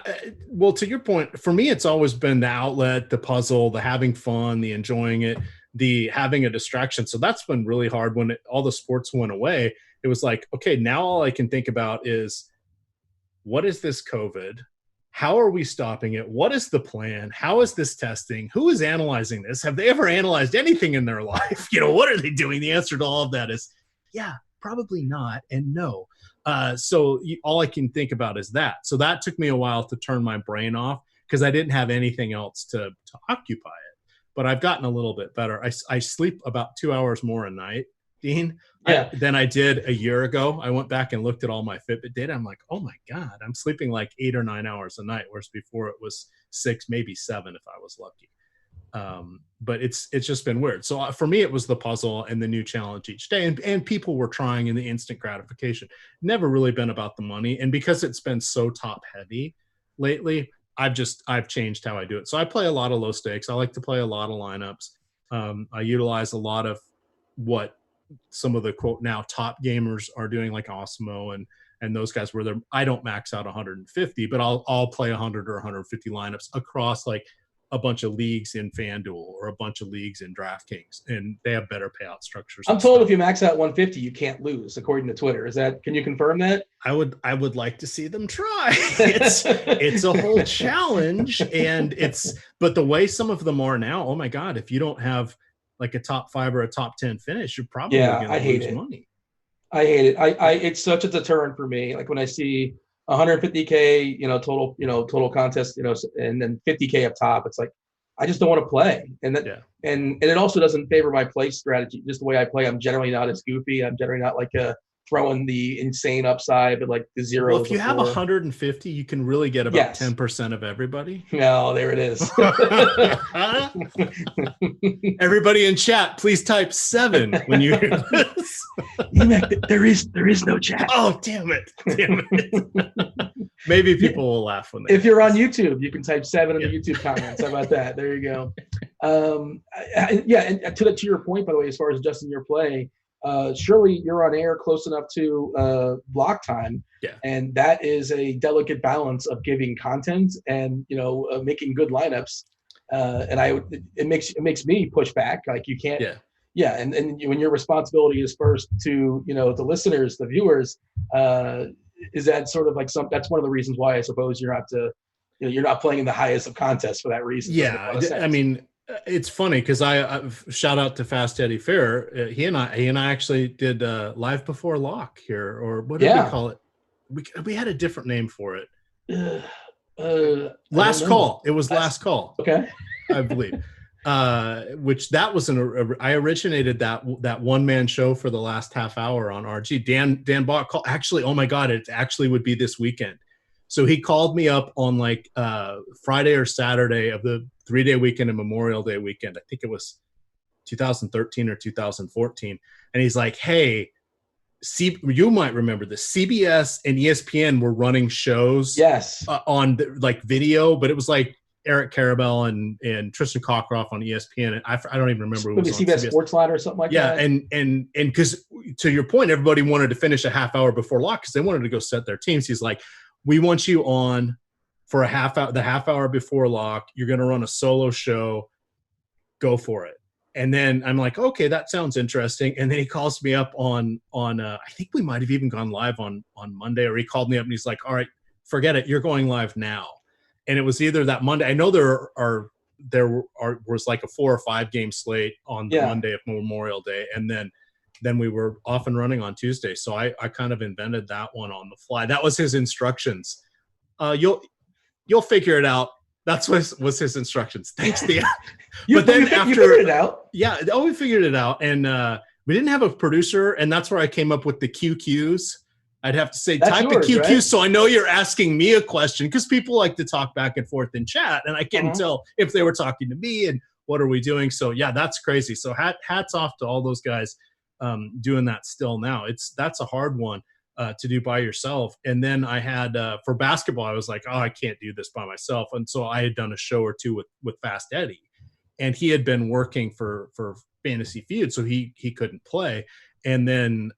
well, to your point, for me, it's always been the outlet, the puzzle, the having fun, the enjoying it, the having a distraction. So that's been really hard when all the sports went away. It was like, okay, now all I can think about is, what is this COVID? How are we stopping it? What is the plan? How is this testing? Who is analyzing this? Have they ever analyzed anything in their life? What are they doing? The answer to all of that is, yeah, probably not, and no. So all I can think about is that. So that took me a while to turn my brain off because I didn't have anything else to occupy it. But I've gotten a little bit better. I sleep about 2 hours more a night, Dean, than I did a year ago. I went back and looked at all my Fitbit data. I'm like, oh my God, I'm sleeping like 8 or 9 hours a night, whereas before it was 6, maybe 7 if I was lucky. But it's just been weird. So for me, it was the puzzle and the new challenge each day, and people were trying in the instant gratification. Never really been about the money, and because it's been so top heavy lately, I've changed how I do it. So I play a lot of low stakes. I like to play a lot of lineups. I utilize a lot of what some of the quote now top gamers are doing, like Osmo and those guys, where I don't max out 150, but I'll play 100 or 150 lineups across like a bunch of leagues in FanDuel or a bunch of leagues in DraftKings, and they have better payout structures. I'm told if you max out 150, you can't lose, according to Twitter. Can you confirm that? I would like to see them try. It's a whole challenge, but the way some of them are now, oh my God, if you don't have like a top 5 or a top 10 finich, you're probably going to lose money. I hate it. It's such a deterrent for me. Like when I see 150K, total contest, and then 50K up top, it's like, I just don't want to play. And it also doesn't favor my play strategy. Just the way I play, I'm generally not as goofy. I'm generally not like throwing the insane upside, but like the zero. Well, if you have 150, you can really get about 10% of everybody. No, there it is. Everybody in chat, please type 7 when you hear this. Emac, there is no chat. Oh, damn it. Maybe people will laugh when if you're on YouTube, you can type 7 in the YouTube comments. How about that? There you go. And to your point, by the way, as far as adjusting your play, surely you're on air close enough to block time, and that is a delicate balance of giving content and making good lineups. It makes me push back. Like you can't. And when your responsibility is first to the listeners, the viewers, is that sort of like that's one of the reasons why I suppose you're not playing in the highest of contests for that reason. I mean, it's funny because I shout out to Fast Eddie Fair. He and I actually did live before lock here, or what did we call it? We had a different name for it. Last call. It was last call. Okay, I believe. Which that was I originated that one-man show for the last half hour on RG. Dan Bach called. Actually, oh my God, it actually would be this weekend. So he called me up on like Friday or Saturday of the 3-day weekend and Memorial Day weekend. I think it was 2013 or 2014. And he's like, hey, you might remember this. CBS and ESPN were running shows on like video, but it was like Eric Carabell and Tristan Cockcroft on ESPN. And I don't even remember who was on CBS Sports Line or something like that. Yeah, and because to your point, everybody wanted to finish a half hour before lock because they wanted to go set their teams. He's like, we want you on for the half hour before lock. You're going to run a solo show. Go for it. And then I'm like, okay, that sounds interesting. And then he calls me up on I think we might have even gone live on Monday, or he called me up and he's like, all right, forget it. You're going live now. And it was either that Monday. I know there was like a 4 or 5 game slate on the Monday of Memorial Day. And then we were off and running on Tuesday. So I kind of invented that one on the fly. That was his instructions. You'll figure it out. That's what was his instructions. Thanks, Dan. You figured it out. Yeah. Oh, we figured it out. And we didn't have a producer, and that's where I came up with the QQs. I'd have to say, type the QQs, right? So I know you're asking me a question, because people like to talk back and forth in chat, and I can't tell if they were talking to me and what are we doing. So yeah, that's crazy. So hats off to all those guys doing that still now. That's a hard one to do by yourself. And then I had for basketball, I was like, oh, I can't do this by myself. And so I had done a show or two with Fast Eddie, and he had been working for Fantasy Feud, so he couldn't play. And then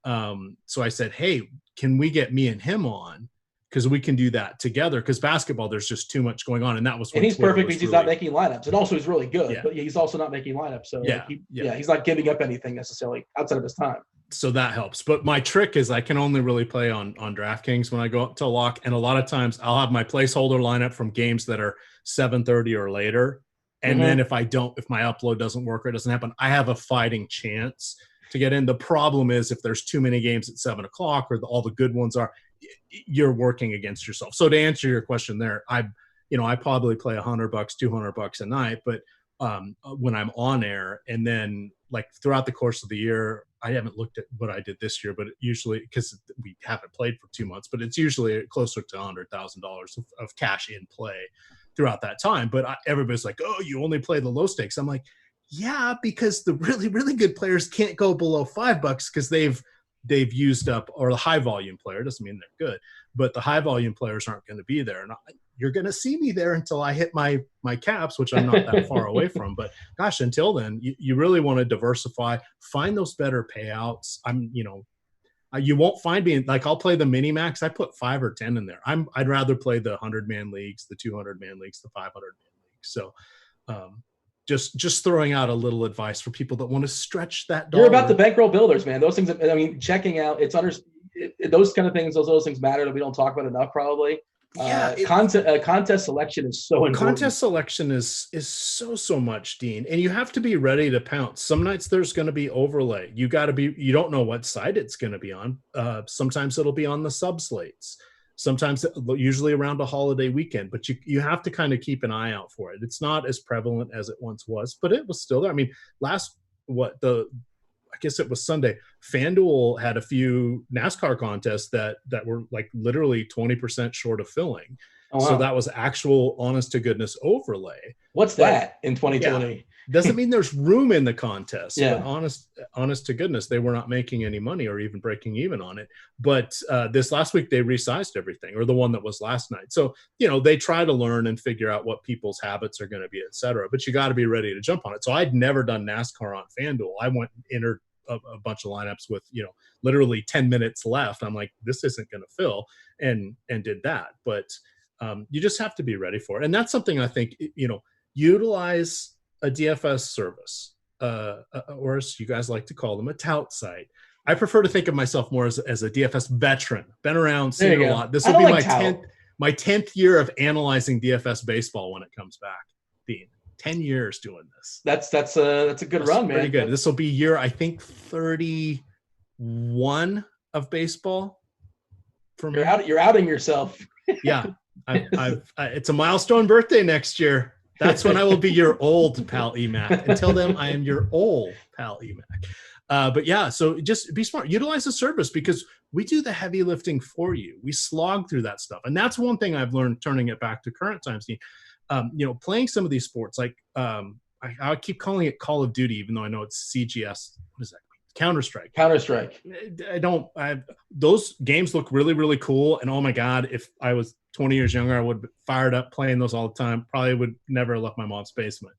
so I said, hey, can we get me and him on? Because we can do that together. Because basketball, there's just too much going on, and that was. And he's perfect because he's not making lineups, and also he's really good. But he's also not making lineups, so he's not giving up anything necessarily outside of his time. So that helps. But my trick is I can only really play on DraftKings when I go up to lock, and a lot of times I'll have my placeholder lineup from games that are 7:30 or later, and then if my upload doesn't work or it doesn't happen, I have a fighting chance to get in. The problem is if there's too many games at 7 o'clock or all the good ones are, you're working against yourself. So to answer your question there, I probably play $100, $200 a night, but when I'm on air, and then like throughout the course of the year, I haven't looked at what I did this year, but usually, because we haven't played for 2 months, but it's usually closer to $100,000 of cash in play throughout that time. But everybody's like, oh, you only play the low stakes. I'm like, yeah, because the really, really good players can't go below $5 because they've used up, or the high volume player, doesn't mean they're good, but the high volume players aren't going to be there. And you're going to see me there until I hit my caps, which I'm not that far away from. But gosh, until then, you really want to diversify, find those better payouts. You won't find me like, I'll play the mini max. I put 5 or 10 in there. I'd rather play the 100-man leagues, the 200-man leagues, the 500-man leagues. So Just throwing out a little advice for people that want to stretch that dollar. You're about the bankroll builders, man. Those things, I mean, checking out, those kind of things, those things matter that we don't talk about enough probably. Yeah, contest selection is so important. Contest selection is so much, Dean, and you have to be ready to pounce. Some nights there's going to be overlay. You don't know what side it's going to be on. Sometimes it'll be on the sub slates. Sometimes, usually around a holiday weekend, but you have to kind of keep an eye out for it. It's not as prevalent as it once was, but it was still there. I mean, I guess it was Sunday, FanDuel had a few NASCAR contests that were like literally 20% short of filling. Oh, wow. So that was actual honest to goodness overlay. What's that in 2020? Yeah, doesn't mean there's room in the contest. Yeah. But honest to goodness, they were not making any money or even breaking even on it. But this last week they resized everything, or the one that was last night. So, they try to learn and figure out what people's habits are going to be, et cetera. But you got to be ready to jump on it. So I'd never done NASCAR on FanDuel. I went and entered a bunch of lineups with, literally 10 minutes left. I'm like, this isn't going to fill, and did that. But you just have to be ready for it. And that's something I think, utilize a DFS service, or as you guys like to call them, a tout site. I prefer to think of myself more as a DFS veteran, been around, seen a lot. This will be my 10th year of analyzing DFS baseball when it comes back, Dean. 10 years doing this. That's a good run, man. Pretty good. This will be year, I think, 31 of baseball for me. You're outing yourself. Yeah. It's a milestone birthday next year. That's when I will be your old pal Emac. Until then, I am your old pal Emac. But yeah, so just be smart. Utilize the service because we do the heavy lifting for you. We slog through that stuff. And that's one thing I've learned turning it back to current times. Playing some of these sports, like I keep calling it Call of Duty, even though I know it's CGS. What is that? Counter-Strike. Those games look really, really cool. And oh my God, if I was 20 years younger, I would have fired up playing those all the time. Probably would never have left my mom's basement.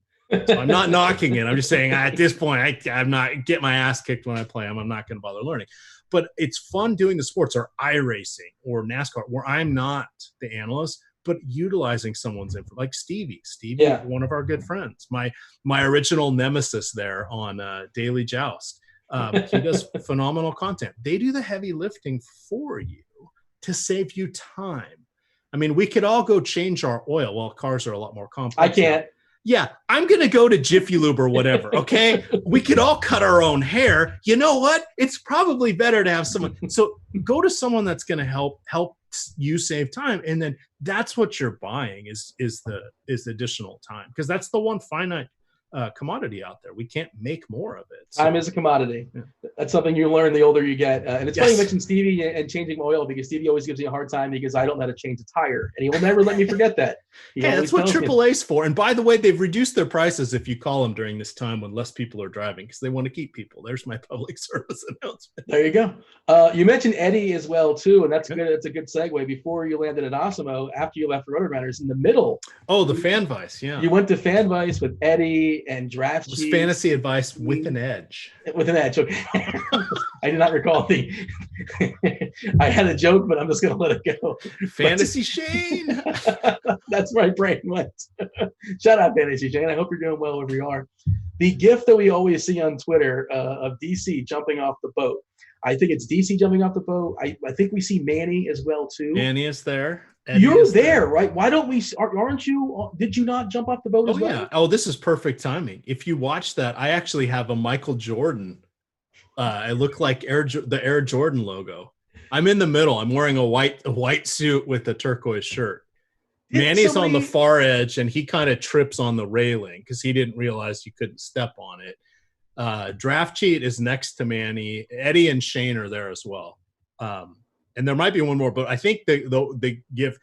So I'm not knocking it. I'm just saying at this point, I'm not get my ass kicked when I play them. I'm not going to bother learning. But it's fun doing the sports or iRacing or NASCAR where I'm not the analyst, but utilizing someone's info, like Stevie, yeah. One of our good friends, my original nemesis there on Daily Joust. He does phenomenal content. They do the heavy lifting for you to save you time. I mean, we could all go change our oil. Well, cars are a lot more complex. I can't. Yeah, I'm going to go to Jiffy Lube or whatever, okay? We could all cut our own hair. You know what? It's probably better to have someone. So go to someone that's going to help you save time. And then that's what you're buying is the additional time, because that's the one finite commodity out there. We can't make more of it. So. Time is a commodity. Yeah. That's something you learn the older you get. And it's funny you mentioned Stevie and changing oil, because Stevie always gives me a hard time because I don't know how to change a tire. And he will never let me forget that. Yeah, that's what AAA's for. And by the way, they've reduced their prices if you call them during this time when less people are driving, because they want to keep people. There's my public service announcement. There you go. You mentioned Eddie as well, too. And that's good. It's a good segue. Before you landed at Osimo, after you left RotoGrinders, in the middle. Oh, the Fan Vice, yeah. You went to Fan Vice with Eddie and Draft Cheese. Fantasy advice with an edge. With an edge, okay. I did not recall the. I had a joke, but I'm just going to let it go. Fantasy Shane. That's where my brain went. Shout out, Fantasy Shane. I hope you're doing well wherever you are. The gif that we always see on Twitter of DC jumping off the boat. I think it's DC jumping off the boat. I think we see Manny as well too. Manny is there. You're there, right? Why don't we? Aren't you? Did you not jump off the boat as well? Yeah. Oh, this is perfect timing. If you watch that, I actually have a Michael Jordan. I look like the Air Jordan logo. I'm in the middle. I'm wearing a white suit with a turquoise shirt. Manny's on the far edge, and he kind of trips on the railing because he didn't realize you couldn't step on it. Draft Cheat is next to Manny. Eddie and Shane are there as well. And there might be one more, but I think they give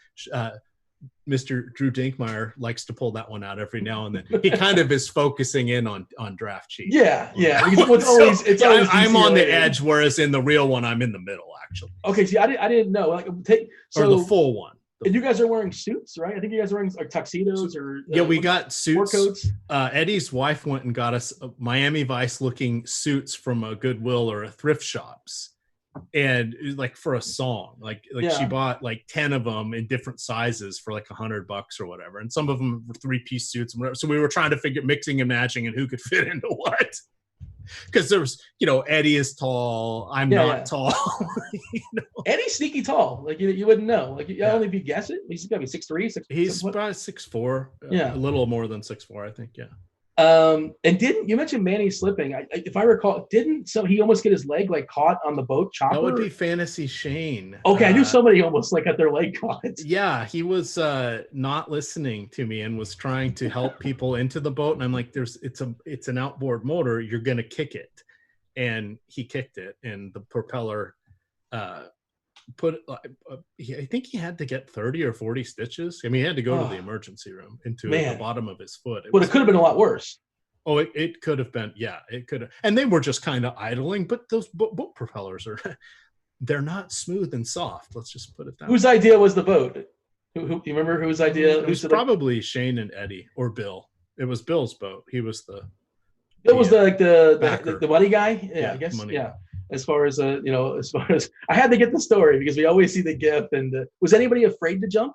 Mr. Drew Dinkmeyer likes to pull that one out every now and then. He kind of is focusing in on Draft Cheat. Yeah. It's always I'm on the edge, whereas in the real one, I'm in the middle, actually. Okay, see, I didn't know. Or the full one. And you guys are wearing suits, right? I think you guys are wearing tuxedos or we got suits. Coats. Eddie's wife went and got us Miami Vice looking suits from a Goodwill or a thrift shops. and like for a song, like Yeah. she bought like 10 of them in different sizes for like $100 or whatever, and some of them were 3-piece suits and whatever. So we were trying to figure mixing and matching and who could fit into what, because there was, Eddie is tall, I'm not tall. Eddie's sneaky tall, like you wouldn't know, like only if you guess it. He's gotta be 6'3", he's about 6'4", a little more than 6'4", I think. And didn't you mention Manny slipping? If I recall, so he almost get his leg like caught on the boat chopper? That would be Fantasy Shane. Okay, I knew somebody almost like got their leg caught. Yeah, he was not listening to me and was trying to help people into the boat, and I'm like, it's an outboard motor, you're gonna kick it, and he kicked it, and the propeller I think he had to get 30 or 40 stitches. I mean, he had to go to the emergency room into the bottom of his foot. But it could have been a lot worse. Oh, it could have been. Yeah, it could have. And they were just kind of idling, but those boat propellers they're not smooth and soft. Let's just put it that way. Whose idea was the boat? Who you remember whose idea? It was probably Shane and Eddie or Bill. It was Bill's boat. He was the money guy. Yeah, I guess. Yeah. As far as I had to get the story because we always see the GIF. And was anybody afraid to jump?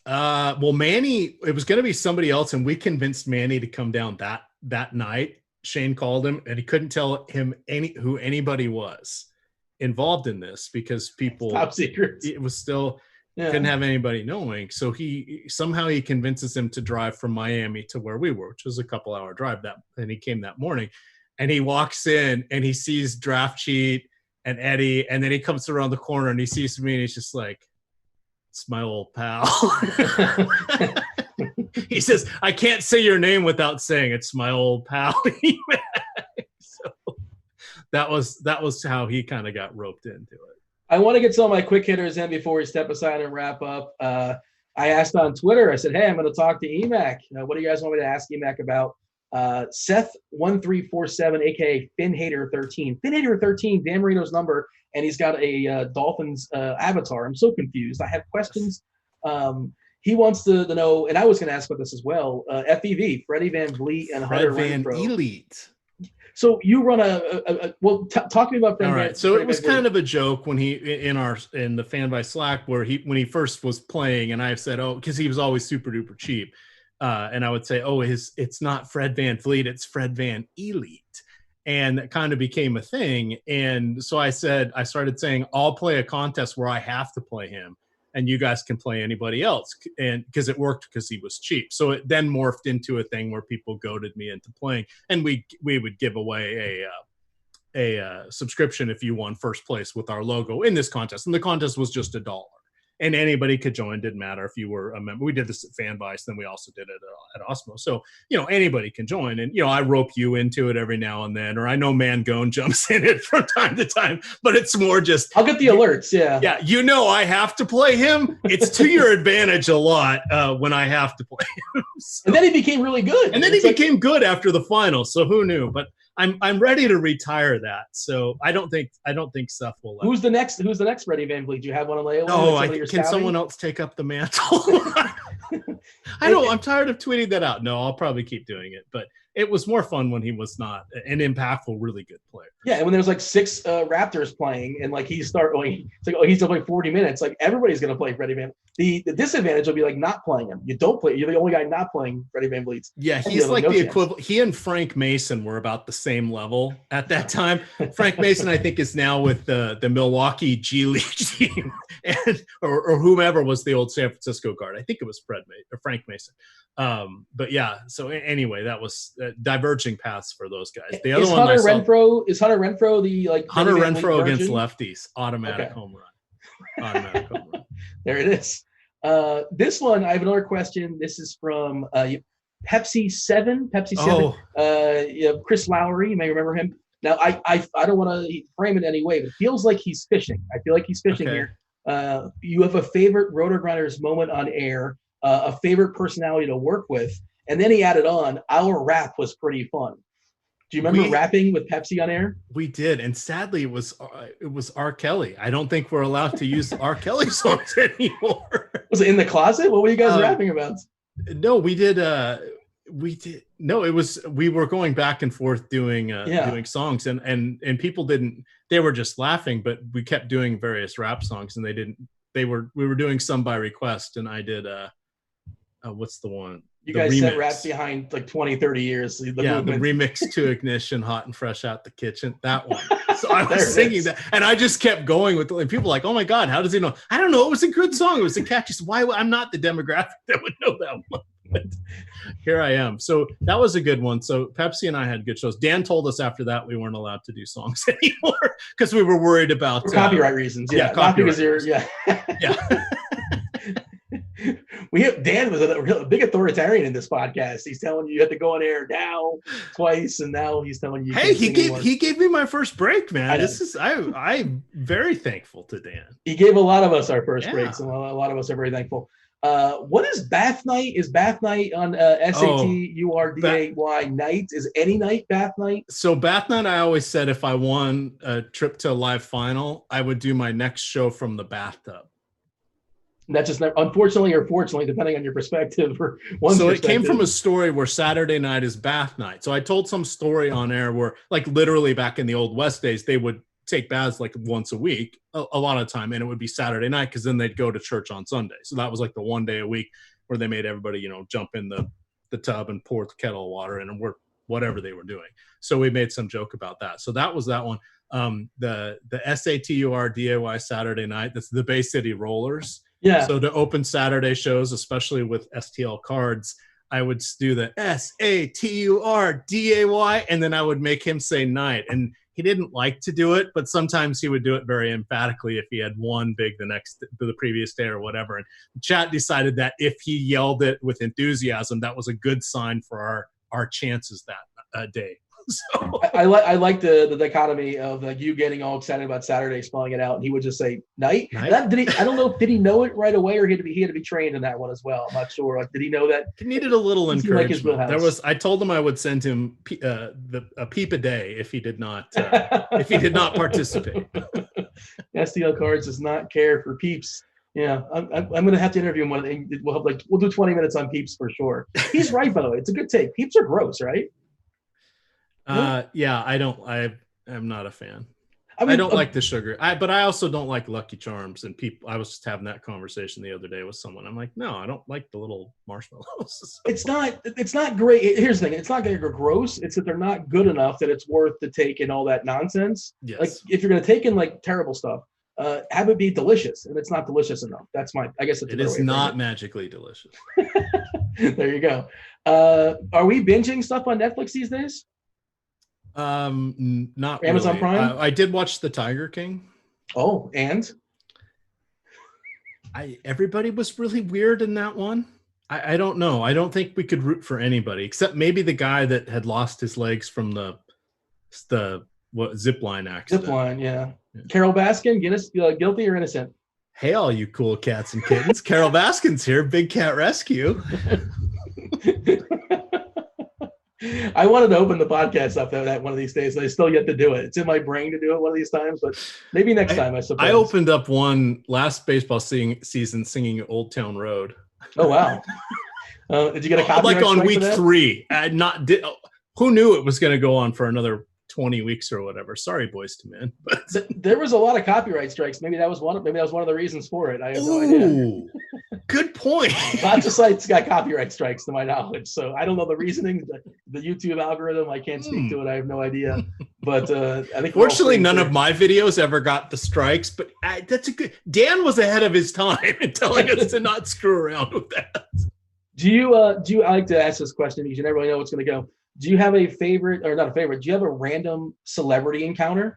Well, Manny, it was going to be somebody else, and we convinced Manny to come down that night. Shane called him, and he couldn't tell him who anybody was involved in this because people top secrets. It was still couldn't have anybody knowing. So he convinces him to drive from Miami to where we were, which was a couple-hour drive. And he came that morning. And he walks in and he sees Draft Cheat and Eddie, and then he comes around the corner and he sees me and he's just like, "It's my old pal." He says, "I can't say your name without saying it's my old pal." So that was how he kind of got roped into it. I want to get some of my quick hitters in before we step aside and wrap up. I asked on Twitter, I said, "Hey, I'm going to talk to Emac. What do you guys want me to ask Emac about?" Seth1347, aka FinHater13. FinHater13, Dan Marino's number, and he's got a Dolphins avatar. I'm so confused. I have questions. He wants to know, and I was going to ask about this as well. FEV, Freddie Van Vliet and Hunter Renfrow. Elite. So you run talk to me about Freddie. All right. So it was kind of a joke when he in the Fanby Slack where when he first was playing, and I said, because he was always super duper cheap. And I would say, it's not Fred Van Vliet, it's Fred Van Elite. And that kind of became a thing. And so I started saying, I'll play a contest where I have to play him and you guys can play anybody else. And because it worked because he was cheap. So it then morphed into a thing where people goaded me into playing, and we would give away a subscription if you won first place with our logo in this contest. And the contest was just $1. And anybody could join. Didn't matter if you were a member. We did this at Fanvice, then we also did it at Osmo. So, anybody can join. And, I rope you into it every now and then, or I know Mangone jumps in it from time to time, but it's more just. I'll get the alerts, yeah. Yeah, I have to play him. It's to your advantage a lot when I have to play him. So. And then he became really good. And then he became good after the final, so who knew? But I'm ready to retire that, so I don't think Seth will let Who's the next Freddie Van Vliet? Do you have one on layaway? No, can someone else take up the mantle? I'm tired of tweeting that out. No, I'll probably keep doing it, but it was more fun when he was not an impactful, really good player. Yeah, and when there's like 6 Raptors playing, and like he's still playing 40 minutes. Like everybody's gonna play Freddie Van. The disadvantage will be like not playing him. You don't play. You're the only guy not playing Freddie Van Vliet. Yeah, he's like the equivalent. He and Frank Mason were about the same level at that time. Frank Mason, I think, is now with the Milwaukee G League team, or whomever was the old San Francisco guard. I think it was Frank Mason. But yeah. So anyway, that was diverging paths for those guys. The other one, Is Hunter Renfrow the Hunter Renfrow against lefties, automatic home run. Automatic home run. There it is. This one, I have another question. This is from Pepsi 7. Chris Lowry, you may remember him. Now, I don't want to frame it any way, but it feels like he's fishing. I feel like he's fishing here. You have a favorite RotoGrinders moment on air, a favorite personality to work with, and then he added on, our rap was pretty fun. Do you remember rapping with Pepsi on air? We did, and sadly, it was R. Kelly. I don't think we're allowed to use R. Kelly songs anymore. Was it in the closet? What were you guys rapping about? No, we did. No, we were going back and forth doing songs, and people they were just laughing, but we kept doing various rap songs, and we were doing some by request, and I did what's the one? You guys set rap behind like 20, 30 years. The remix to Ignition, Hot and Fresh Out the Kitchen, that one. So I was singing that, and I just kept going with it. And people were like, oh my God, how does he know? I don't know. It was a good song. It was a catchy song. Why? I'm not the demographic that would know that one. But here I am. So that was a good one. So Pepsi and I had good shows. Dan told us after that we weren't allowed to do songs anymore because we were worried about copyright reasons. Yeah, not because yeah. Dan was a big authoritarian in this podcast. He's telling you have to go on air now twice, and now he's telling you. Hey, he gave me my first break, man. I'm very thankful to Dan. He gave a lot of us our first breaks, and a lot of us are very thankful. What is Bath Night? Is Bath Night on SATURDAY night? Is any night Bath Night? So Bath Night, I always said if I won a trip to a live final, I would do my next show from the bathtub. That's just unfortunately or fortunately, depending on your perspective. It came from a story where Saturday night is bath night. So I told some story on air where, like, literally back in the old West days, they would take baths like once a week, a lot of time, and it would be Saturday night because then they'd go to church on Sunday. So that was like the one day a week where they made everybody, jump in the tub and pour the kettle of water in and work whatever they were doing. So we made some joke about that. So that was that one. The SATURDAY Saturday night, that's the Bay City Rollers. Yeah. So to open Saturday shows, especially with STL cards, I would do the SATURDAY, and then I would make him say night. And he didn't like to do it, but sometimes he would do it very emphatically if he had won big the previous day or whatever. And the chat decided that if he yelled it with enthusiasm, that was a good sign for our chances that day. So I like the dichotomy of like you getting all excited about Saturday, spelling it out, and he would just say night. I don't know. Did he know it right away, or he had to be trained in that one as well? I'm not sure. Like, did he know that? He needed a little encouragement. I told him I would send him a peep a day if he did not participate. STL Cards does not care for peeps. Yeah, I'm going to have to interview him. We'll do 20 minutes on peeps for sure. He's right, by the way. It's a good take. Peeps are gross, right? Yeah, I'm not a fan. I don't like the sugar. But I also don't like Lucky Charms. And I was just having that conversation the other day with someone. I'm like, no, I don't like the little marshmallows. It's not great. Here's the thing. It's not that they're gross. It's that they're not good enough that it's worth to take in all that nonsense. Yes. Like if you're going to take in like terrible stuff, have it be delicious. And it's not delicious enough. I guess it is not magically delicious. There you go. Are we binging stuff on Netflix these days? Not Amazon really. Prime. I did watch The Tiger King. Oh, and everybody was really weird in that one. I don't know. I don't think we could root for anybody except maybe the guy that had lost his legs from the zip line accident. Zip line, yeah. Carol Baskin, guilty or innocent? Hey, all you cool cats and kittens! Carol Baskin's here, Big Cat Rescue. I wanted to open the podcast up that one of these days. I still yet to do it. It's in my brain to do it one of these times, but maybe next time, I suppose. I opened up one last baseball season singing Old Town Road. Oh, wow. Did you get a copyright like on week 3? Who knew it was going to go on for another 20 weeks or whatever? Sorry, Boys to Men. But there was a lot of copyright strikes. Maybe that was one of the reasons for it. I have no idea. Good point. Lots of sites got copyright strikes to my knowledge. So I don't know the reasoning, the YouTube algorithm. I can't speak to it. I have no idea. But I think fortunately none of my videos ever got the strikes, but that's a good. Dan was ahead of his time in telling us to not screw around with that. Do you I like to ask this question because you never really know what's going to go. Do you have a favorite, or not a favorite? Do you have a random celebrity encounter?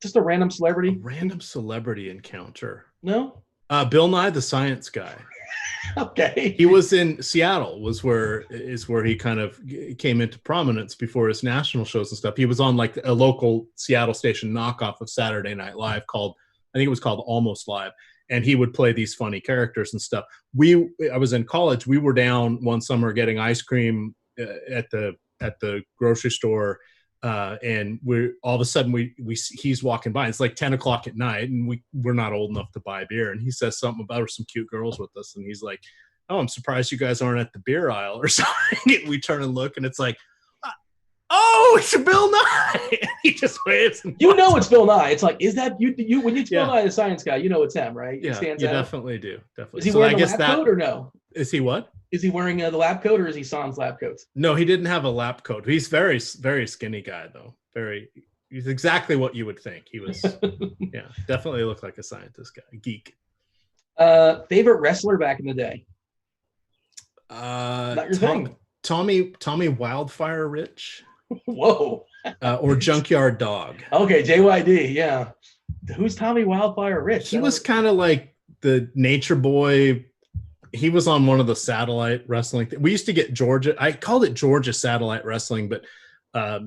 Just a random celebrity? A random celebrity encounter. No? Bill Nye the Science Guy. Okay. He was in Seattle, is where he kind of came into prominence before his national shows and stuff. He was on like a local Seattle station knockoff of Saturday Night Live I think it was called Almost Live. And he would play these funny characters and stuff. I was in college. We were down one summer getting ice cream at the grocery store, and we're all of a sudden he's walking by. It's like 10 o'clock at night, and we're not old enough to buy beer. And he says something about some cute girls with us, and he's like, I'm surprised you guys aren't at the beer aisle or something. And we turn and look, and it's like, oh, it's Bill Nye. He just waves. You know it's Bill Nye. It's like, is that you when you Bill Nye the Science Guy, you know it's him, right? Yeah, you out. Definitely do. Definitely. Is he wearing the lab coat or no? Is he what? Is he wearing the lab coat or is he sans lab coat? No, he didn't have a lab coat. He's very, very skinny guy though. He's exactly what you would think. He was, yeah, definitely looked like a scientist guy, geek. Favorite wrestler back in the day? Not your thing. Tommy Wildfire Rich. Whoa. Or Junkyard Dog. Okay, JYD, yeah. Who's Tommy Wildfire Rich? He was kind of like the Nature Boy. He was on one of the satellite wrestling. We used to get Georgia. I called it Georgia Satellite Wrestling, but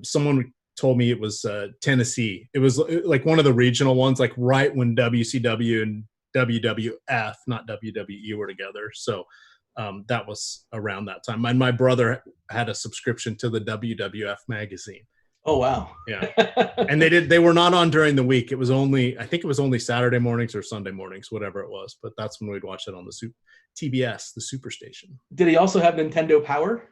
someone told me it was Tennessee. It was like one of the regional ones, like right when WCW and WWF, not WWE, were together. So that was around that time. And my brother had a subscription to the WWF magazine. Oh, wow. Yeah. And they were not on during the week. I think it was only Saturday mornings or Sunday mornings, whatever it was. But that's when we'd watch it on the TBS, the Superstation. Did he also have Nintendo Power?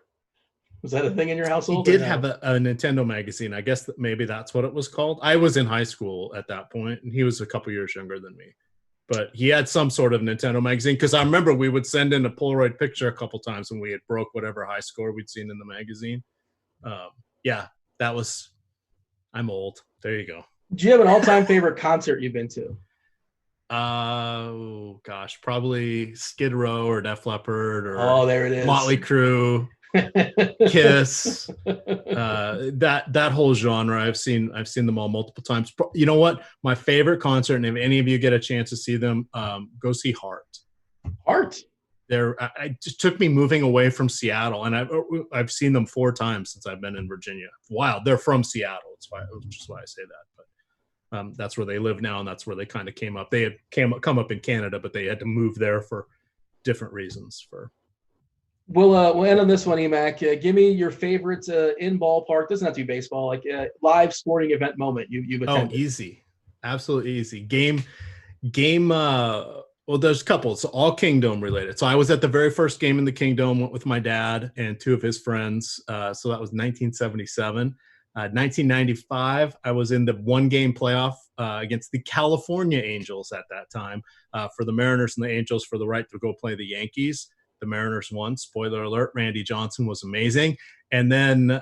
Was that a thing in your household? He did have a Nintendo magazine. I guess maybe that's what it was called. I was in high school at that point, and he was a couple years younger than me. But he had some sort of Nintendo magazine, because I remember we would send in a Polaroid picture a couple times when we had broke whatever high score we'd seen in the magazine. Yeah, that was – I'm old. There you go. Do you have an all-time favorite concert you've been to? Oh, gosh, probably Skid Row or Def Leppard or there it is. Motley Crue. Kiss, that whole genre. I've seen them all multiple times. You know what? My favorite concert, and if any of you get a chance to see them, go see Heart. Heart. It just took me moving away from Seattle, and I've seen them 4 times since I've been in Virginia. Wow, they're from Seattle. Which is why I say that. But that's where they live now, and that's where they kind of came up. They had come up in Canada, but they had to move there for different reasons. We'll end on this one, Emac. Give me your favorite in ballpark. Doesn't have to be baseball. Like live sporting event moment you've attended. Oh, easy, absolutely easy. Game. Well, there's a couple. It's all Kingdom related. So I was at the very first game in the Kingdom. Went with my dad and 2 of his friends. So that was 1977. 1995, I was in the 1-game playoff against the California Angels at that time for the Mariners and the Angels for the right to go play the Yankees. The Mariners won. Spoiler alert, Randy Johnson was amazing. And then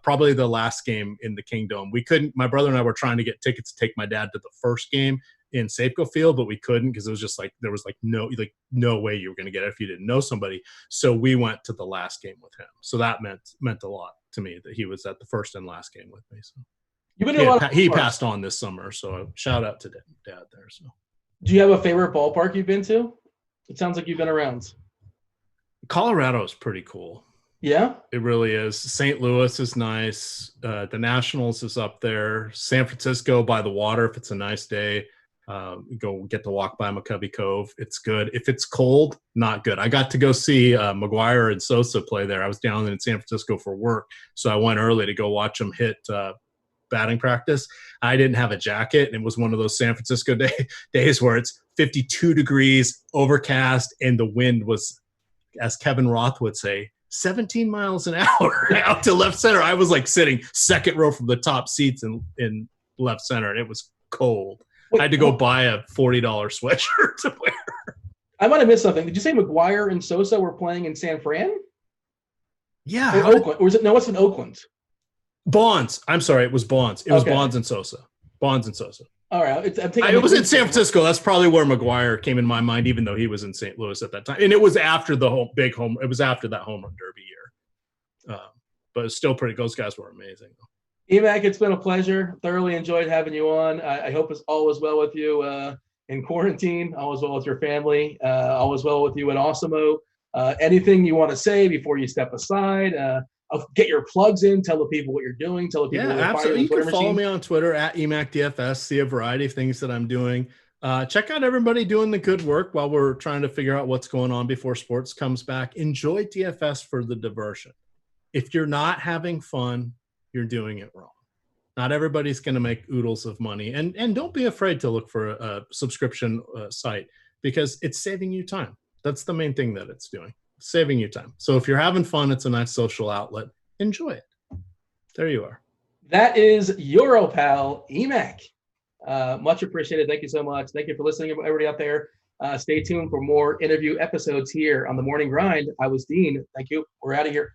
probably the last game in the Kingdom. My brother and I were trying to get tickets to take my dad to the first game in Safeco Field, but we couldn't because it was just like, there was no way you were going to get it if you didn't know somebody. So we went to the last game with him. So that meant a lot to me that he was at the first and last game with me. So he passed on this summer. So shout out to dad there. So do you have a favorite ballpark you've been to? It sounds like you've been around. Colorado is pretty cool. Yeah, it really is. St. Louis is nice. The Nationals is up there. San Francisco by the water, if it's a nice day, go get to walk by McCovey Cove. It's good. If it's cold, not good. I got to go see McGuire and Sosa play there. I was down in San Francisco for work, so I went early to go watch them hit batting practice. I didn't have a jacket, and it was one of those San Francisco days where it's 52 degrees, overcast, and the wind was, as Kevin Roth would say, 17 miles an hour out to left center. I was like sitting second row from the top seats in left center, and it was cold. I had to go buy a $40 sweatshirt to wear. I might have missed something. Did you say McGuire and Sosa were playing in San Fran? Yeah. Or Oakland? Or was it? No, what's in Oakland? Bonds. I'm sorry. It was Bonds. It was Bonds and Sosa. Bonds and Sosa. All right. It was in San Francisco. That's probably where McGuire came in my mind, even though he was in St. Louis at that time. And it was after it was after that home run derby year. But it's still pretty. Those guys were amazing. Emac, it's been a pleasure. Thoroughly enjoyed having you on. I hope it's all is well with you in quarantine. All is well with your family. All is well with you at Awesemo. Anything you want to say before you step aside? Get your plugs in. Tell the people what you're doing. Tell the people. Yeah, absolutely. You can follow me on Twitter at EmacDFS. See a variety of things that I'm doing. Check out everybody doing the good work while we're trying to figure out what's going on before sports comes back. Enjoy DFS for the diversion. If you're not having fun, you're doing it wrong. Not everybody's going to make oodles of money. And don't be afraid to look for a subscription site because it's saving you time. That's the main thing that it's doing, saving you time. So if you're having fun, it's a nice social outlet. Enjoy it. There you are. That is your Ol Pal Emac. Much appreciated. Thank you so much. Thank you for listening, everybody out there. Stay tuned for more interview episodes here on The Morning Grind. I was Dean. Thank you. We're out of here.